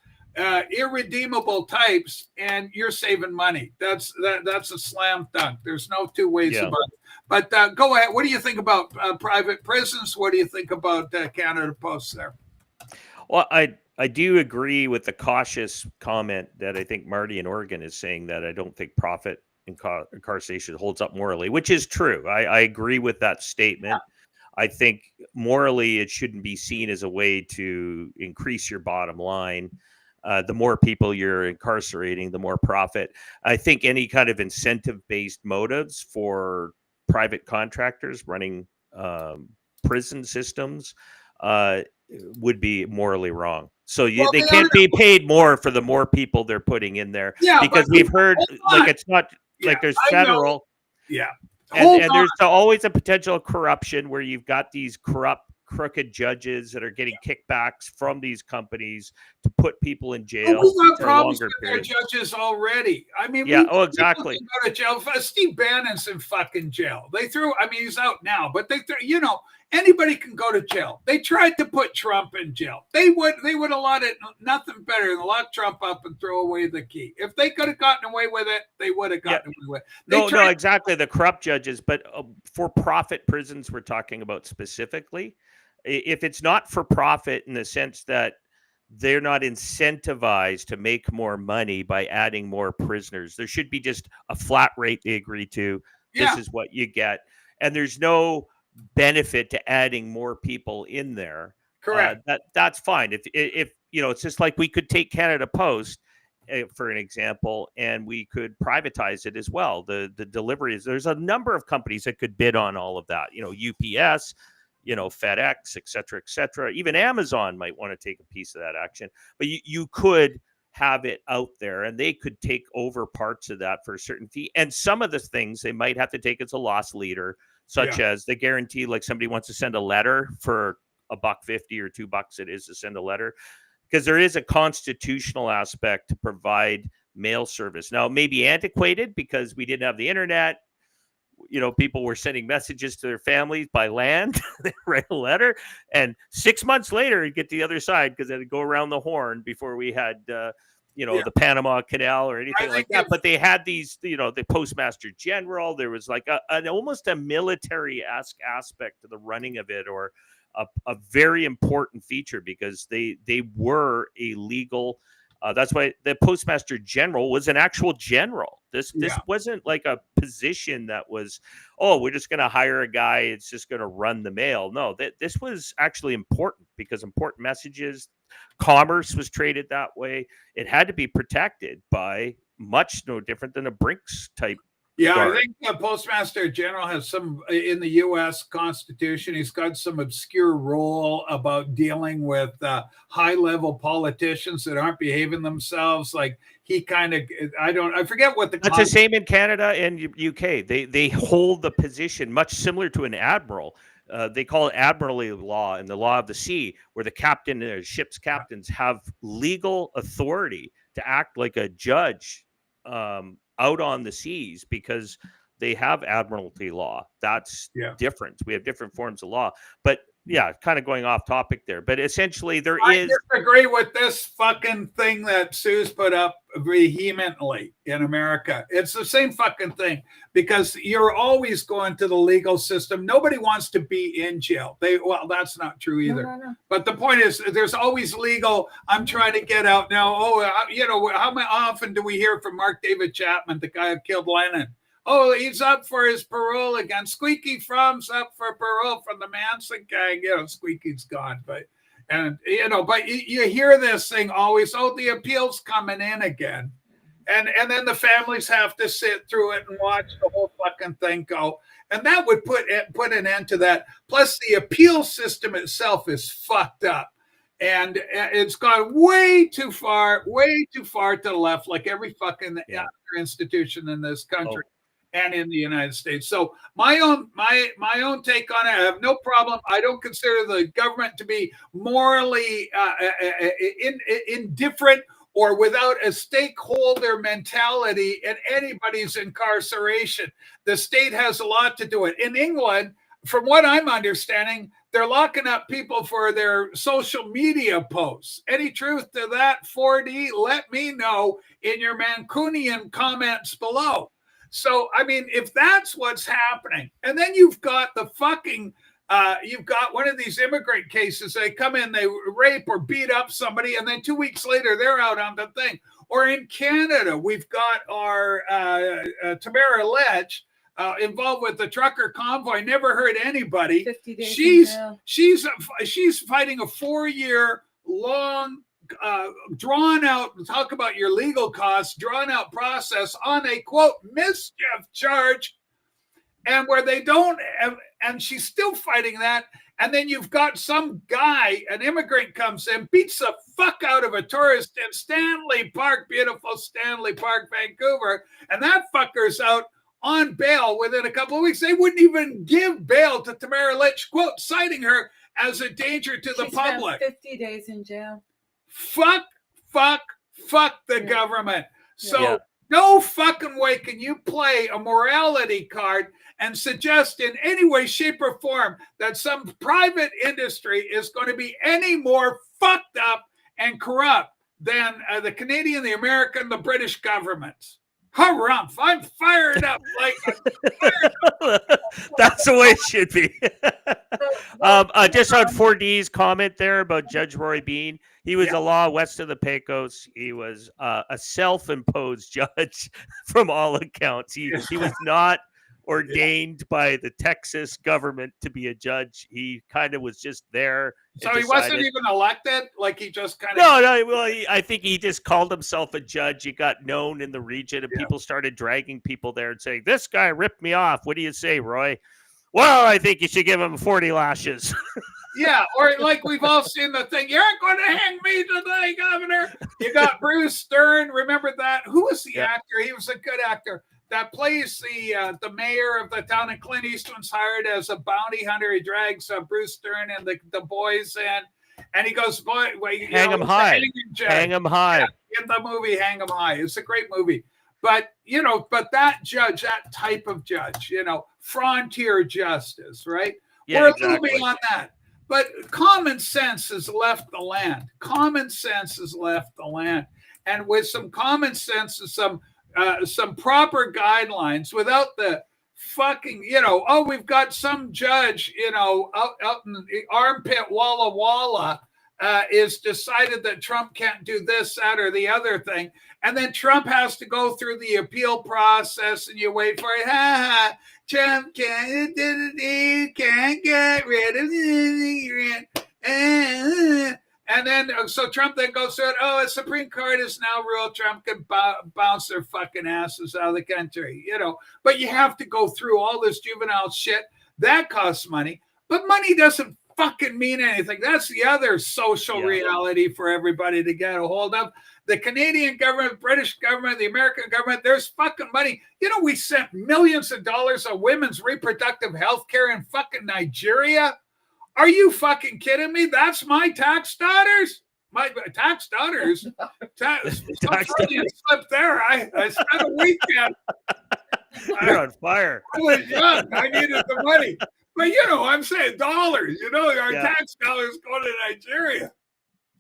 irredeemable types, and you're saving money. That's a slam dunk. There's no two ways about it. But go ahead. What do you think about private prisons? What do you think about Canada Post there? Well, I do agree with the cautious comment that I think Marty in Oregon is saying, that I don't think profit incarceration holds up morally, which is true. I agree with that statement. I think morally it shouldn't be seen as a way to increase your bottom line. The more people you're incarcerating, the more profit. I think any kind of incentive-based motives for private contractors running prison systems would be morally wrong. So they can't be paid more for the more people they're putting in there, because we've heard it's not like there's federal. And there's always a potential corruption where you've got these crooked judges that are getting kickbacks from these companies to put people in jail for a longer period. Judges already. I mean, exactly. Go to jail. Steve Bannon's in fucking jail. He's out now, but anybody can go to jail. They tried to put Trump in jail. They would have allowed it nothing better than lock Trump up and throw away the key. If they could have gotten away with it, they would have gotten away with it. No, exactly. The corrupt judges, but for-profit prisons we're talking about specifically. If it's not for profit in the sense that they're not incentivized to make more money by adding more prisoners, there should be just a flat rate they agree to. This is what you get. And there's no benefit to adding more people in there. Correct. That's fine. If it's just like we could take Canada Post for an example, and we could privatize it as well. The deliveries, there's a number of companies that could bid on all of that. UPS, FedEx, et cetera. Even Amazon might want to take a piece of that action, but you could have it out there and they could take over parts of that for a certain fee. And some of the things they might have to take as a loss leader, such as the guarantee, like somebody wants to send a letter for $1.50 or $2 it is to send a letter, because there is a constitutional aspect to provide mail service. Now, it may be antiquated because we didn't have the internet. People were sending messages to their families by land. They write a letter, and 6 months later, you'd get to the other side because it'd go around the horn before we had, the Panama Canal or anything like that. But they had these, the Postmaster General. There was like an almost a military-esque aspect to the running of it, or a very important feature, because they were a legal. That's why the Postmaster General was an actual general. This wasn't like a position that was, we're just going to hire a guy. It's just going to run the mail. No, this was actually important, because important messages, commerce was traded that way. It had to be protected by much no different than a Brinks type Yeah, guard. I think the Postmaster General has some in the U.S. Constitution. He's got some obscure rule about dealing with high-level politicians that aren't behaving themselves. Like he kind of, I forget what the. That's the same in Canada and UK. They hold the position much similar to an admiral. They call it admiralty law and the law of the sea, where the captain, ship's captains have legal authority to act like a judge out on the seas because they have admiralty law. That's different. We have different forms of law. But yeah, kind of going off topic there. But essentially, I disagree with this fucking thing that Sue's put up vehemently in America. It's the same fucking thing because you're always going to the legal system. Nobody wants to be in jail. Well, that's not true either. No. But the point is, there's always legal. I'm trying to get out now. How often do we hear from Mark David Chapman, the guy who killed Lennon? Oh, he's up for his parole again. Squeaky Fromm's up for parole from the Manson gang. Squeaky's gone, but you hear this thing always. Oh, the appeal's coming in again, and then the families have to sit through it and watch the whole fucking thing go, and that would put an end to that. Plus, the appeal system itself is fucked up. And it's gone way too far to the left, like every fucking other institution in this country. And in the United States. So my own take on it, I have no problem. I don't consider the government to be morally indifferent or without a stakeholder mentality in anybody's incarceration. The state has a lot to do it. In England, from what I'm understanding, they're locking up people for their social media posts. Any truth to that, 4D? Let me know in your Mancunian comments below. So, I mean, if that's what's happening, and then you've got the fucking, you've got one of these immigrant cases, they come in, they rape or beat up somebody, and then 2 weeks later, they're out on the thing. Or in Canada, we've got our Tamara Ledge involved with the trucker convoy, never hurt anybody. 50 days she's fighting a 4-year long drawn out, talk about your legal costs, drawn out process on a quote mischief charge, and where they don't, and she's still fighting that. And then you've got some guy, an immigrant comes in, beats the fuck out of a tourist in Stanley Park, beautiful Stanley Park, Vancouver, and that fucker's out on bail within a couple of weeks. They wouldn't even give bail to Tamara Lich, quote, citing her as a danger to the public. 50 days in jail. Fuck the government. So no fucking way can you play a morality card and suggest in any way, shape, or form that some private industry is going to be any more fucked up and corrupt than the Canadian, the American, the British governments. Harumph. I'm fired up. That's the way it should be. Just on 4D's comment there about Judge Roy Bean, he was a law west of the Pecos. He was a self-imposed judge from all accounts. He was not ordained by the Texas government to be a judge. He kind of was just there. So he wasn't even elected? Like he just kind of... No. Well, I think he just called himself a judge. He got known in the region, and people started dragging people there and saying, this guy ripped me off. What do you say, Roy? Well, I think you should give him 40 lashes. Yeah, or like we've all seen the thing, you aren't going to hang me today, Governor. You got Bruce Stern. Remember that? Who was the actor? He was a good actor. That plays the mayor of the town, and Clint Eastwood's hired as a bounty hunter. He drags Bruce Stern and the boys in, and he goes, "Boy, hang him high, hang him high." Yeah, in the movie, Hang 'em High. It's a great movie, but that judge, that type of judge, frontier justice, right? Yeah, we're exactly. a little beyond that. But common sense has left the land. Common sense has left the land, and with some common sense and some proper guidelines, without the fucking, we've got some judge, out in the armpit Walla Walla, is decided that Trump can't do this, that, or the other thing. And then Trump has to go through the appeal process, and you wait for it. Trump can't get rid of it. And then, so Trump then goes through it. Oh, a Supreme Court is now ruled Trump can bounce their fucking asses out of the country, But you have to go through all this juvenile shit. That costs money. But money doesn't fucking mean anything. That's the other social reality for everybody to get a hold of. The Canadian government, British government, the American government, there's fucking money. We sent millions of dollars on women's reproductive health care in fucking Nigeria. Are you fucking kidding me? That's my tax dollars. My tax dollars. Slip there. I spent a weekend. You're on fire. I was young. I needed the money. But I'm saying dollars. Our tax dollars go to Nigeria.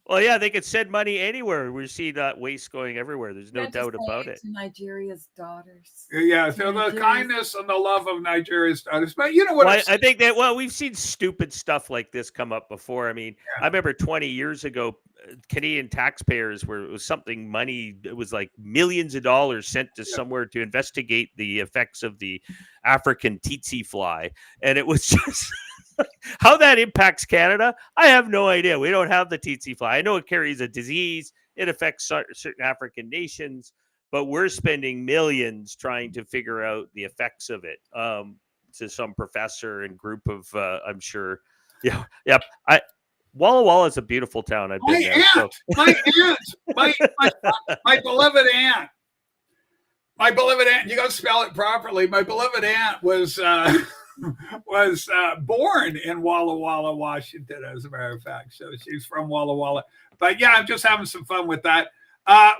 Well, yeah, they could send money anywhere. We see that waste going everywhere. There's no doubt about it. To Nigeria's daughters. Yeah, so the kindness and the love of Nigeria's daughters. But you know what? I think that, we've seen stupid stuff like this come up before. I mean, I remember 20 years ago, Canadian taxpayers it was like millions of dollars sent to somewhere to investigate the effects of the African tsetse fly. And it was just... How that impacts Canada, I have no idea. We don't have the tsetse fly. I know it carries a disease. It affects certain African nations, but we're spending millions trying to figure out the effects of it to some professor and group of, I'm sure. Yeah. Yep. Walla Walla is a beautiful town. I've been there. My beloved aunt. My beloved aunt, you got to spell it properly. My beloved aunt was born in Walla Walla, Washington, as a matter of fact. So she's from Walla Walla. But yeah, I'm just having some fun with that.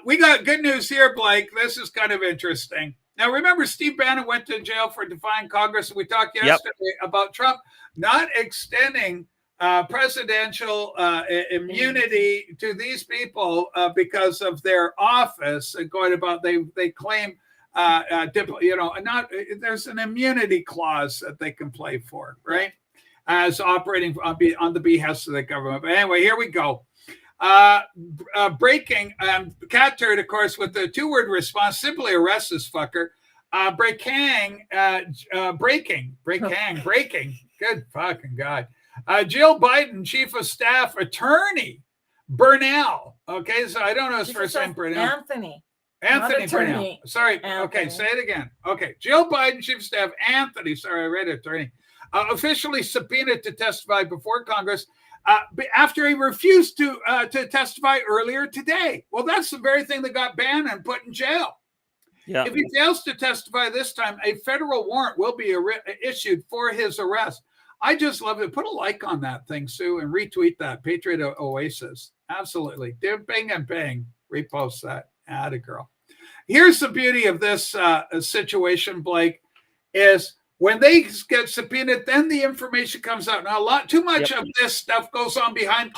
We got good news here, Blake. This is kind of interesting. Now, remember, Steve Bannon went to jail for defying Congress. We talked yesterday about Trump not extending presidential immunity to these people because of their office and going about they claim there's an immunity clause that they can play for, right? As operating on the behest of the government. But anyway, here we go. Breaking, cat turd, of course, with the two-word response, simply arrest this fucker. Breaking. Good fucking God. Jill Biden, chief of staff attorney, Burnell. Okay, so I don't know his first name, Burnell. Anthony Burnell. Sorry. Anthony. Okay, say it again. Okay. Jill Biden, chief of staff, Anthony. Sorry, I read attorney. Officially subpoenaed to testify before Congress after he refused to testify earlier today. Well, that's the very thing that got banned and put in jail. Yeah. If he fails to testify this time, a federal warrant will be issued for his arrest. I just love it. Put a like on that thing, Sue, and retweet that. Patriot Oasis. Absolutely. Bing and bang. Repost that. Atta girl. Here's the beauty of this situation, Blake, is when they get subpoenaed, then the information comes out. Now, too much of this stuff goes on behind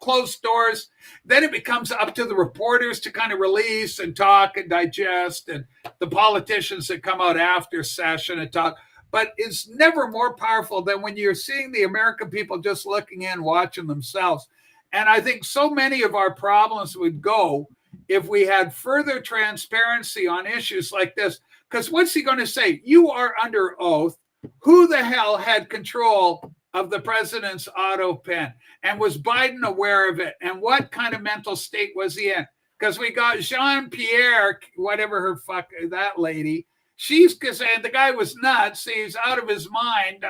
closed doors. Then it becomes up to the reporters to kind of release and talk and digest, and the politicians that come out after session and talk. But it's never more powerful than when you're seeing the American people just looking in, watching themselves. And I think so many of our problems would go if we had further transparency on issues like this. Because what's he going to say? You are under oath. Who the hell had control of the president's auto pen? And was Biden aware of it? And what kind of mental state was he in? Because we got Jean-Pierre, whatever her fuck, that lady. She's saying the guy was nuts. He's out of his mind.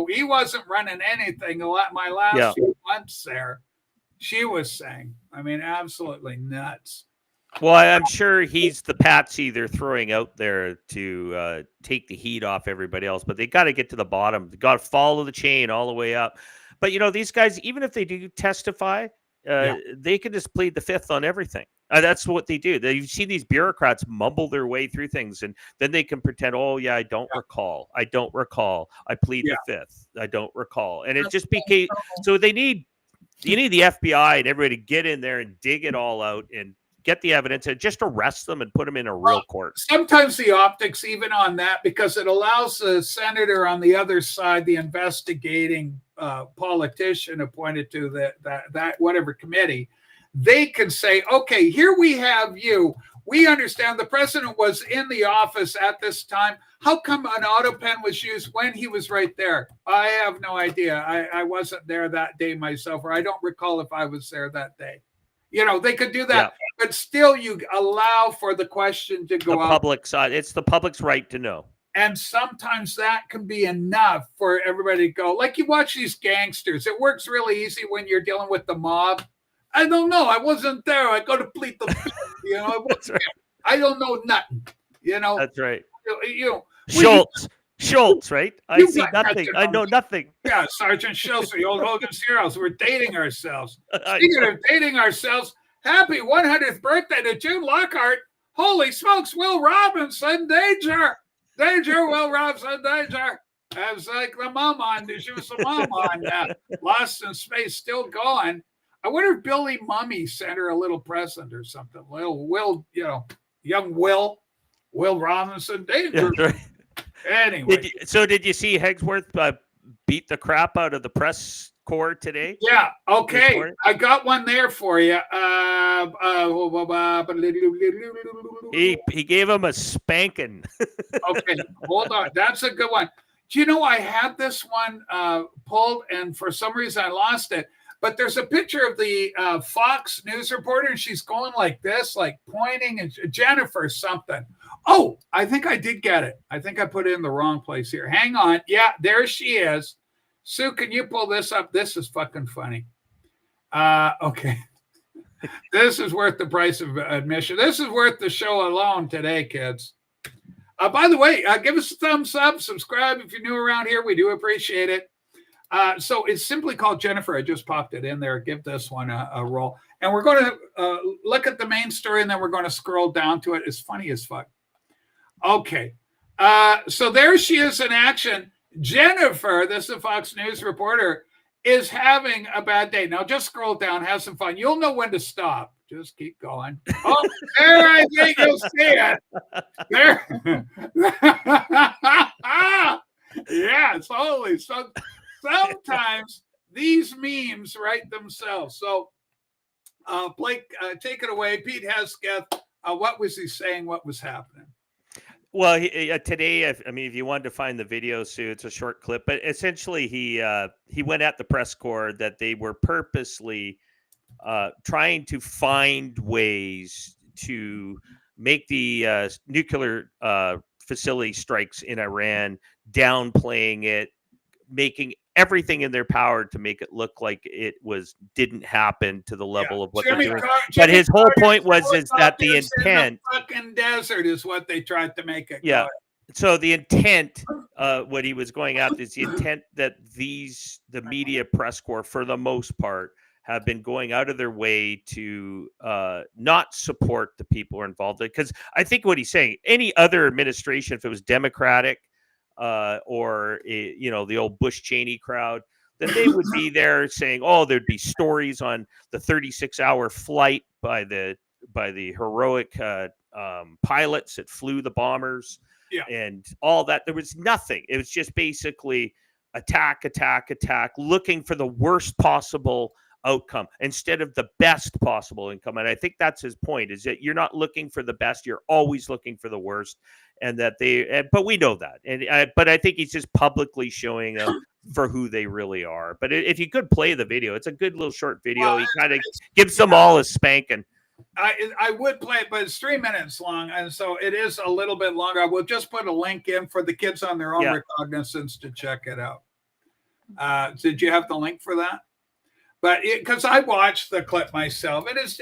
He wasn't running anything. My last few months there, she was saying, absolutely nuts. Well, I'm sure he's the patsy they're throwing out there to take the heat off everybody else. But they got to get to the bottom. They got to follow the chain all the way up. But, these guys, even if they do testify, they can just plead the fifth on everything. That's what they do. You see these bureaucrats mumble their way through things, and then they can pretend, I don't recall. I don't recall. I plead the fifth. I don't recall. And it just became – so you need the FBI and everybody to get in there and dig it all out and get the evidence and just arrest them and put them in a real court. Sometimes the optics even on that, because it allows the senator on the other side, the investigating politician appointed to that whatever committee, they can say, okay, here we have you. We understand the president was in the office at this time. How come an auto pen was used when he was right there? I have no idea. I wasn't there that day myself, or I don't recall if I was there that day. You know, they could do that, but still you allow for the question to go the out. public side. It's the public's right to know. And sometimes that can be enough for everybody to go. Like you watch these gangsters. It works really easy when you're dealing with the mob. I don't know. I wasn't there. I got to plead the fifth. You know, Right. I don't know nothing. You know, That's right. You Schultz, right? I see nothing. I know nothing. Yeah, Sergeant Schultz, the old Hogan's Heroes. We're dating ourselves. Speaking of dating ourselves, happy 100th birthday to June Lockhart. Holy smokes, Will Robinson, danger. Danger, Will Robinson, danger. I was like the mom on. She was the mom on. Lost in Space, still going. I wonder if Billy Mummy sent her a little present or something. Little Will, you know, young Will Robinson, danger. Yeah, right. Anyway. Did you see Hegsworth beat the crap out of the press corps today? Yeah. Okay. I got one there for you. He gave him a spanking. Okay. Hold on. That's a good one. Do you know I had this one pulled and for some reason I lost it? But there's a picture of the Fox News reporter, and she's going like this, like pointing, and Jennifer something. Oh, I think I did get it. I think I put it in the wrong place here. Hang on. Yeah, there she is. Sue, can you pull this up? This is fucking funny. Okay. This is worth the price of admission. This is worth the show alone today, kids. By the way, give us a thumbs up, subscribe if you're new around here. We do appreciate it. So it's simply called Jennifer. I just popped it in there. Give this one a roll. And we're going to look at the main story, and then we're going to scroll down to it. It's funny as fuck. Okay. So there she is in action. Jennifer, this is a Fox News reporter, is having a bad day. Now just scroll down, have some fun. You'll know when to stop. Just keep going. Oh, there, I think you'll see it. There. Yes, holy. So sometimes these memes write themselves. So Blake, take it away. Pete Hesketh, what was he saying? What was happening? Well, today, I mean, if you wanted to find the video, Sue, it's a short clip. But essentially, he went at the press corps that they were purposely trying to find ways to make the nuclear facility strikes in Iran, downplaying it, making everything in their power to make it look like it didn't happen to the level of what they're doing. But his whole point was that the intent, the fucking desert is what they tried to make it. Yeah. So the intent, what he was going after is the intent that the media press corps, for the most part, have been going out of their way to not support the people who are involved. Because I think what he's saying, any other administration, if it was Democratic, or the old Bush Cheney crowd, then they would be there saying, "Oh, there'd be stories on the 36-hour flight by the heroic pilots that flew the bombers, and all that." There was nothing. It was just basically attack, looking for the worst possible outcome instead of the best possible outcome. And I think that's his point: is that you're not looking for the best; you're always looking for the worst. And that but we know that. But I think he's just publicly showing them for who they really are. But if you could play the video, it's a good little short video. Well, he kind of gives them all a spanking. I would play it, but it's 3 minutes long. And so it is a little bit longer. I will just put a link in for the kids on their own recognizance to check it out. Did you have the link for that? But because I watched the clip myself, it is...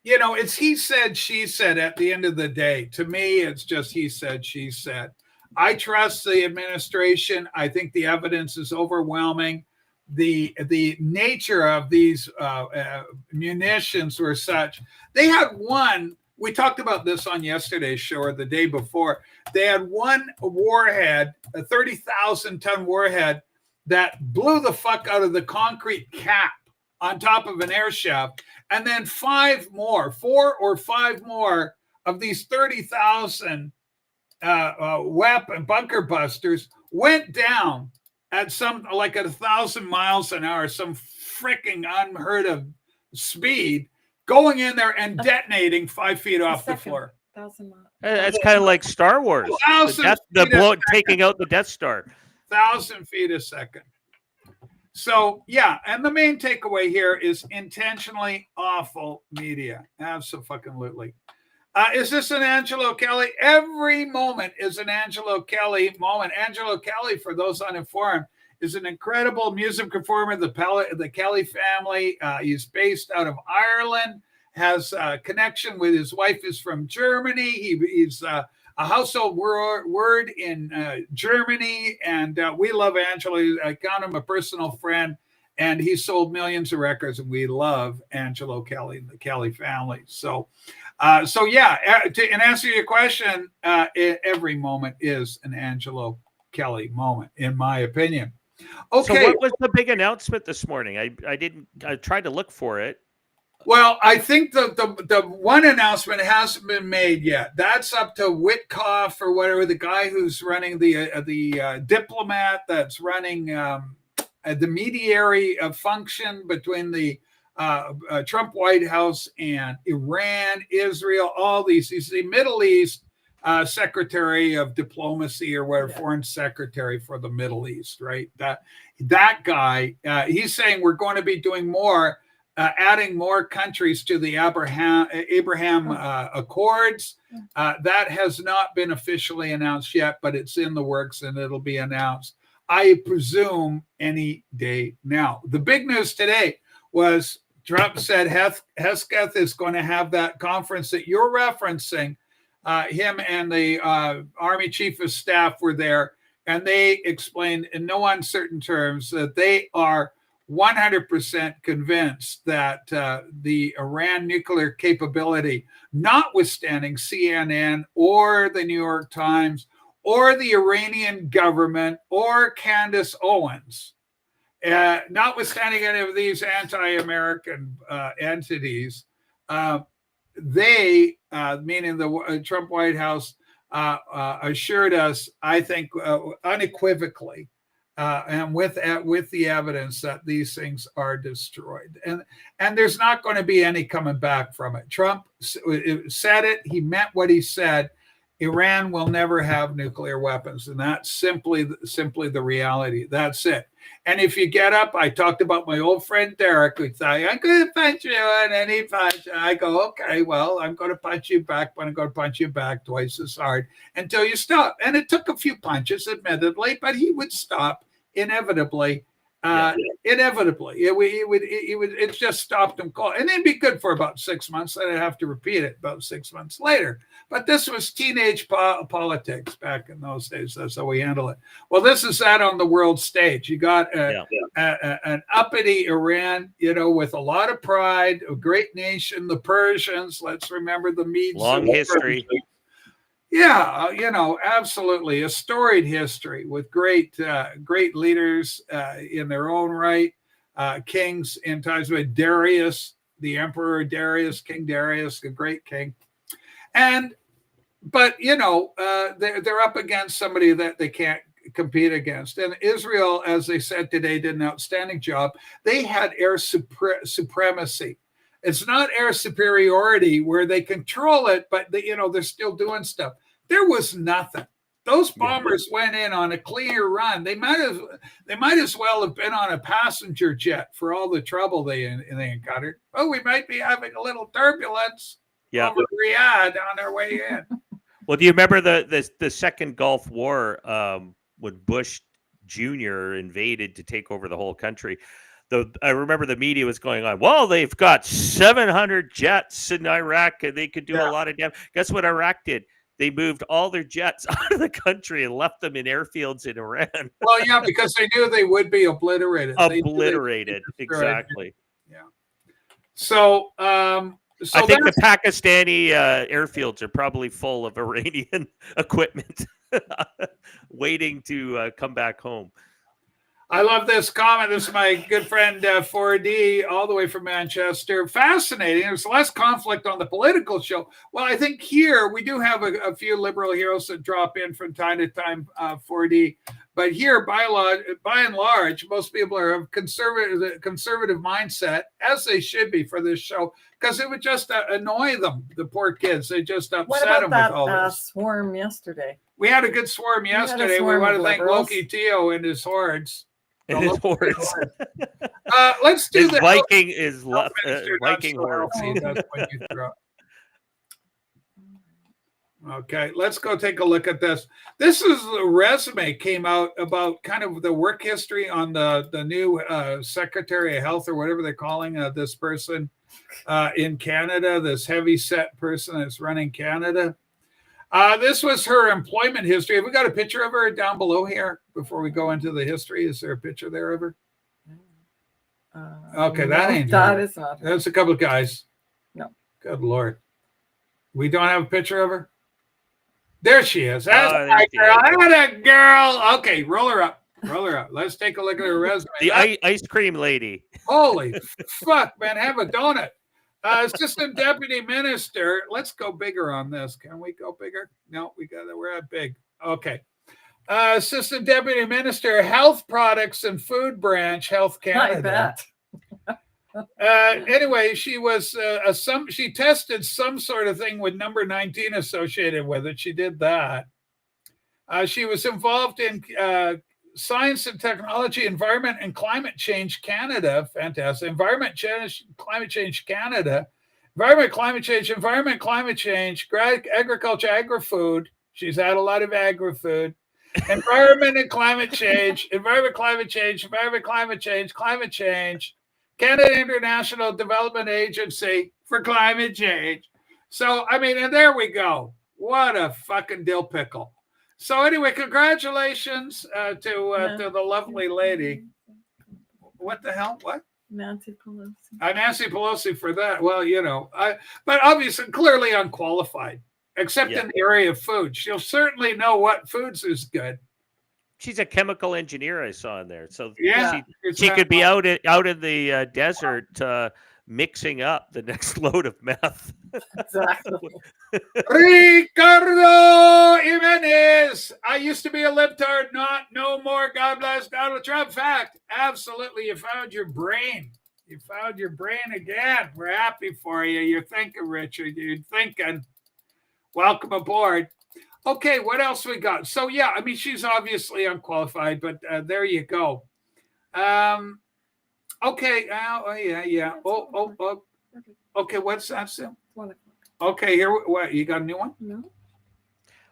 it's he said, she said at the end of the day. To me, it's just he said, she said. I trust the administration. I think the evidence is overwhelming. The nature of these munitions were such. They had one, we talked about this on yesterday's show or the day before. They had one warhead, a 30,000-ton warhead that blew the fuck out of the concrete cap on top of an air shaft. And then 4 or 5 more of these 30,000 weapon bunker busters went down at at 1,000 miles an hour, some freaking unheard of speed. going in there and detonating 5 feet off the second. floor. 1,000 miles. That's kind of like Star Wars. Taking out the Death Star. 1,000 feet a second. So, yeah, and the main takeaway here is intentionally awful media. Absolutely. Is this an Angelo Kelly? Every moment is an Angelo Kelly moment. Angelo Kelly, for those uninformed, is an incredible music performer, the Kelly family. He's based out of Ireland, has a connection with his wife is from Germany. He's a household word in Germany, and we love Angelo. I count him a personal friend, and he sold millions of records, and we love Angelo Kelly and the Kelly family. So yeah, to answer your question, every moment is an Angelo Kelly moment, in my opinion. Okay. So what was the big announcement this morning? I tried to look for it. Well, I think the one announcement hasn't been made yet. That's up to Witkoff or whatever, the guy who's running the diplomat that's running the mediary function between the Trump White House and Iran, Israel, all these. He's the Middle East Secretary of Diplomacy or whatever, Foreign Secretary for the Middle East, right? That guy, he's saying we're going to be doing more. Adding more countries to the Abraham Accords. That has not been officially announced yet, but it's in the works and it'll be announced, I presume, any day now. The big news today was Trump said Hesketh is going to have that conference that you're referencing. Him and the Army Chief of Staff were there, and they explained in no uncertain terms that they are 100% convinced that the Iran nuclear capability, notwithstanding CNN or the New York Times or the Iranian government or Candace Owens, notwithstanding any of these anti-American entities, they, meaning the Trump White House, assured us, I think, unequivocally, and with the evidence that these things are destroyed, and there's not going to be any coming back from it. Trump said it; he meant what he said. Iran will never have nuclear weapons, and that's simply the reality. That's it. And if you get up, I talked about my old friend Derek, who'd say, "I'm going to punch you," and he punch. And I go, "Okay, well, I'm going to punch you back, but I'm going to punch you back twice as hard until you stop." And it took a few punches, admittedly, but he would stop inevitably. Inevitably, it just stopped him cold, and it'd be good for about 6 months. Then I'd have to repeat it about 6 months later. But this was teenage politics back in those days. That's how we handle it. Well, this is that on the world stage. You got an uppity Iran, with a lot of pride, a great nation. The Persians. Let's remember the Medes. Long history. Yeah, absolutely a storied history with great leaders in their own right, kings in times with Darius, the Emperor Darius, King Darius, a great king, but they're up against somebody that they can't compete against. And Israel, as they said today, did an outstanding job. They had air supremacy. It's not air superiority where they control it, but they're still doing stuff. There was nothing. Those bombers went in on a clear run. They might as well have been on a passenger jet for all the trouble they encountered. Oh, we might be having a little turbulence over Riyadh on our way in. Well, do you remember the second Gulf War when Bush Jr. invaded to take over the whole country? I remember the media was going on, well, they've got 700 jets in Iraq and they could do a lot of damage. Guess what Iraq did? They moved all their jets out of the country and left them in airfields in Iran. Well, yeah, because they knew they would be obliterated. Exactly. Yeah. So, I think the Pakistani airfields are probably full of Iranian equipment waiting to come back home. I love this comment. This is my good friend 4D, all the way from Manchester. Fascinating. There's less conflict on the political show. Well, I think here we do have a few liberal heroes that drop in from time to time, 4D. But here, by and large, most people are of conservative mindset, as they should be for this show, because it would just annoy them, the poor kids. They just upset them with all this. Swarm yesterday? We had a good swarm yesterday. We want to thank Loki Tio and his hordes. And his hordes. Let's do the Viking Viking hordes. Okay, let's go take a look at this. This is the resume came out about kind of the work history on the new Secretary of Health or whatever they're calling this person in Canada, this heavy set person that's running Canada. This was her employment history. Have we got a picture of her down below here before we go into the history? Is there a picture there of her? Okay, that ain't that her. is not her. That's a couple of guys. No. Good Lord. We don't have a picture of her? There she is. That's my girl. That a girl. Okay, roll her up. Roll her up. Let's take a look at her resume. The ice cream lady. Holy fuck, man. Have a donut. Assistant Deputy Minister. Let's go bigger on this. Can we go bigger? No, we're at big. Okay. Assistant Deputy Minister, Health Products and Food Branch, Health Canada. I bet. Anyway, she was she tested some sort of thing with number 19 associated with it. She did that. She was involved in Science and Technology, Environment and Climate Change Canada. Fantastic. Environment, Climate Change Canada. Environment, Climate Change, Agriculture, Agri-Food. She's had a lot of agri-food. Environment and Climate Change, Climate Change. Canada International Development Agency for Climate Change. So, I mean, and there we go. What a fucking dill pickle. So anyway, congratulations to the lovely lady. What the hell? What? Nancy Pelosi. Nancy Pelosi for that. Well, but obviously, clearly unqualified, except in the area of food. She'll certainly know what foods is good. She's a chemical engineer I saw in there. So she could be out in the desert mixing up the next load of meth. Exactly. Ricardo Jimenez. I used to be a libtard, no more. God bless Donald Trump. Fact, absolutely, you found your brain. You found your brain again. We're happy for you. You're thinking, Richard. You're thinking. Welcome aboard. Okay, what else we got? So, yeah, I mean, she's obviously unqualified, but there you go. Okay. Yeah. Oh. Okay, what's that, Sim? Okay, here. What, you got a new one? No.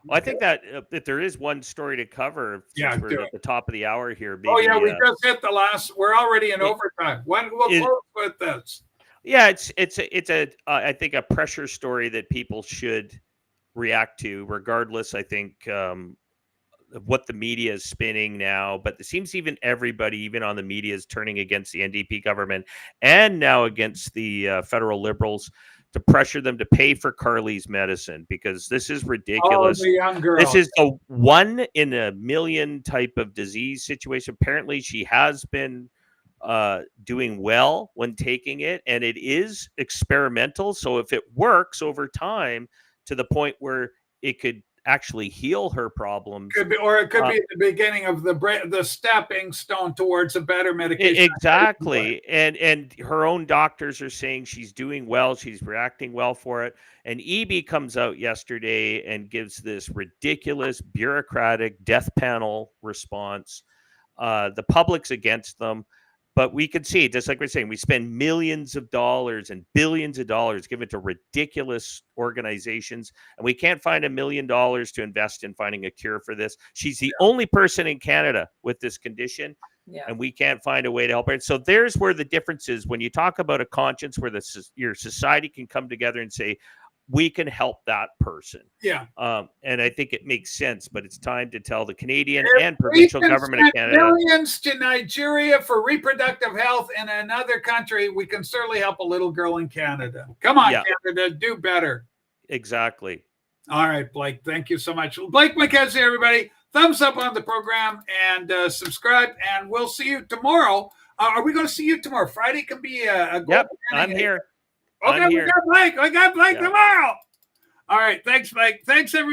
Well, I think that if there is one story to cover, since we're at the top of the hour here. Maybe, we just hit the last. We're already in overtime. When we'll close with this? Yeah, it's I think a pressure story that people should react to, regardless, I think, of what the media is spinning now. But it seems even everybody, even on the media, is turning against the NDP government and now against the federal Liberals to pressure them to pay for Carly's medicine, because this is ridiculous. Oh, the young girl. This is a 1 in a million type of disease situation. Apparently, she has been doing well when taking it, and it is experimental. So if it works over time, to the point where it could actually heal her problems. It could be the beginning of the stepping stone towards a better medication. Exactly. And her own doctors are saying she's doing well. She's reacting well for it. And EB comes out yesterday and gives this ridiculous bureaucratic death panel response. The public's against them. But we can see, just like we're saying, we spend millions of dollars and billions of dollars given to ridiculous organizations, and we can't find $1 million to invest in finding a cure for this. She's the only person in Canada with this condition, and we can't find a way to help her. So there's where the difference is when you talk about a conscience where your society can come together and say, we can help that person. Yeah. And I think it makes sense, but it's time to tell the Canadian and provincial government of Canada. Millions to Nigeria for reproductive health in another country. We can certainly help a little girl in Canada. Come on, Canada, do better. Exactly. All right, Blake. Thank you so much. Blake McKenzie, everybody. Thumbs up on the program and subscribe, and we'll see you tomorrow. Are we going to see you tomorrow? Friday can be a Yep, I'm here. Okay, we got Blake. We got Blake tomorrow. All right. Thanks, Blake. Thanks, everybody.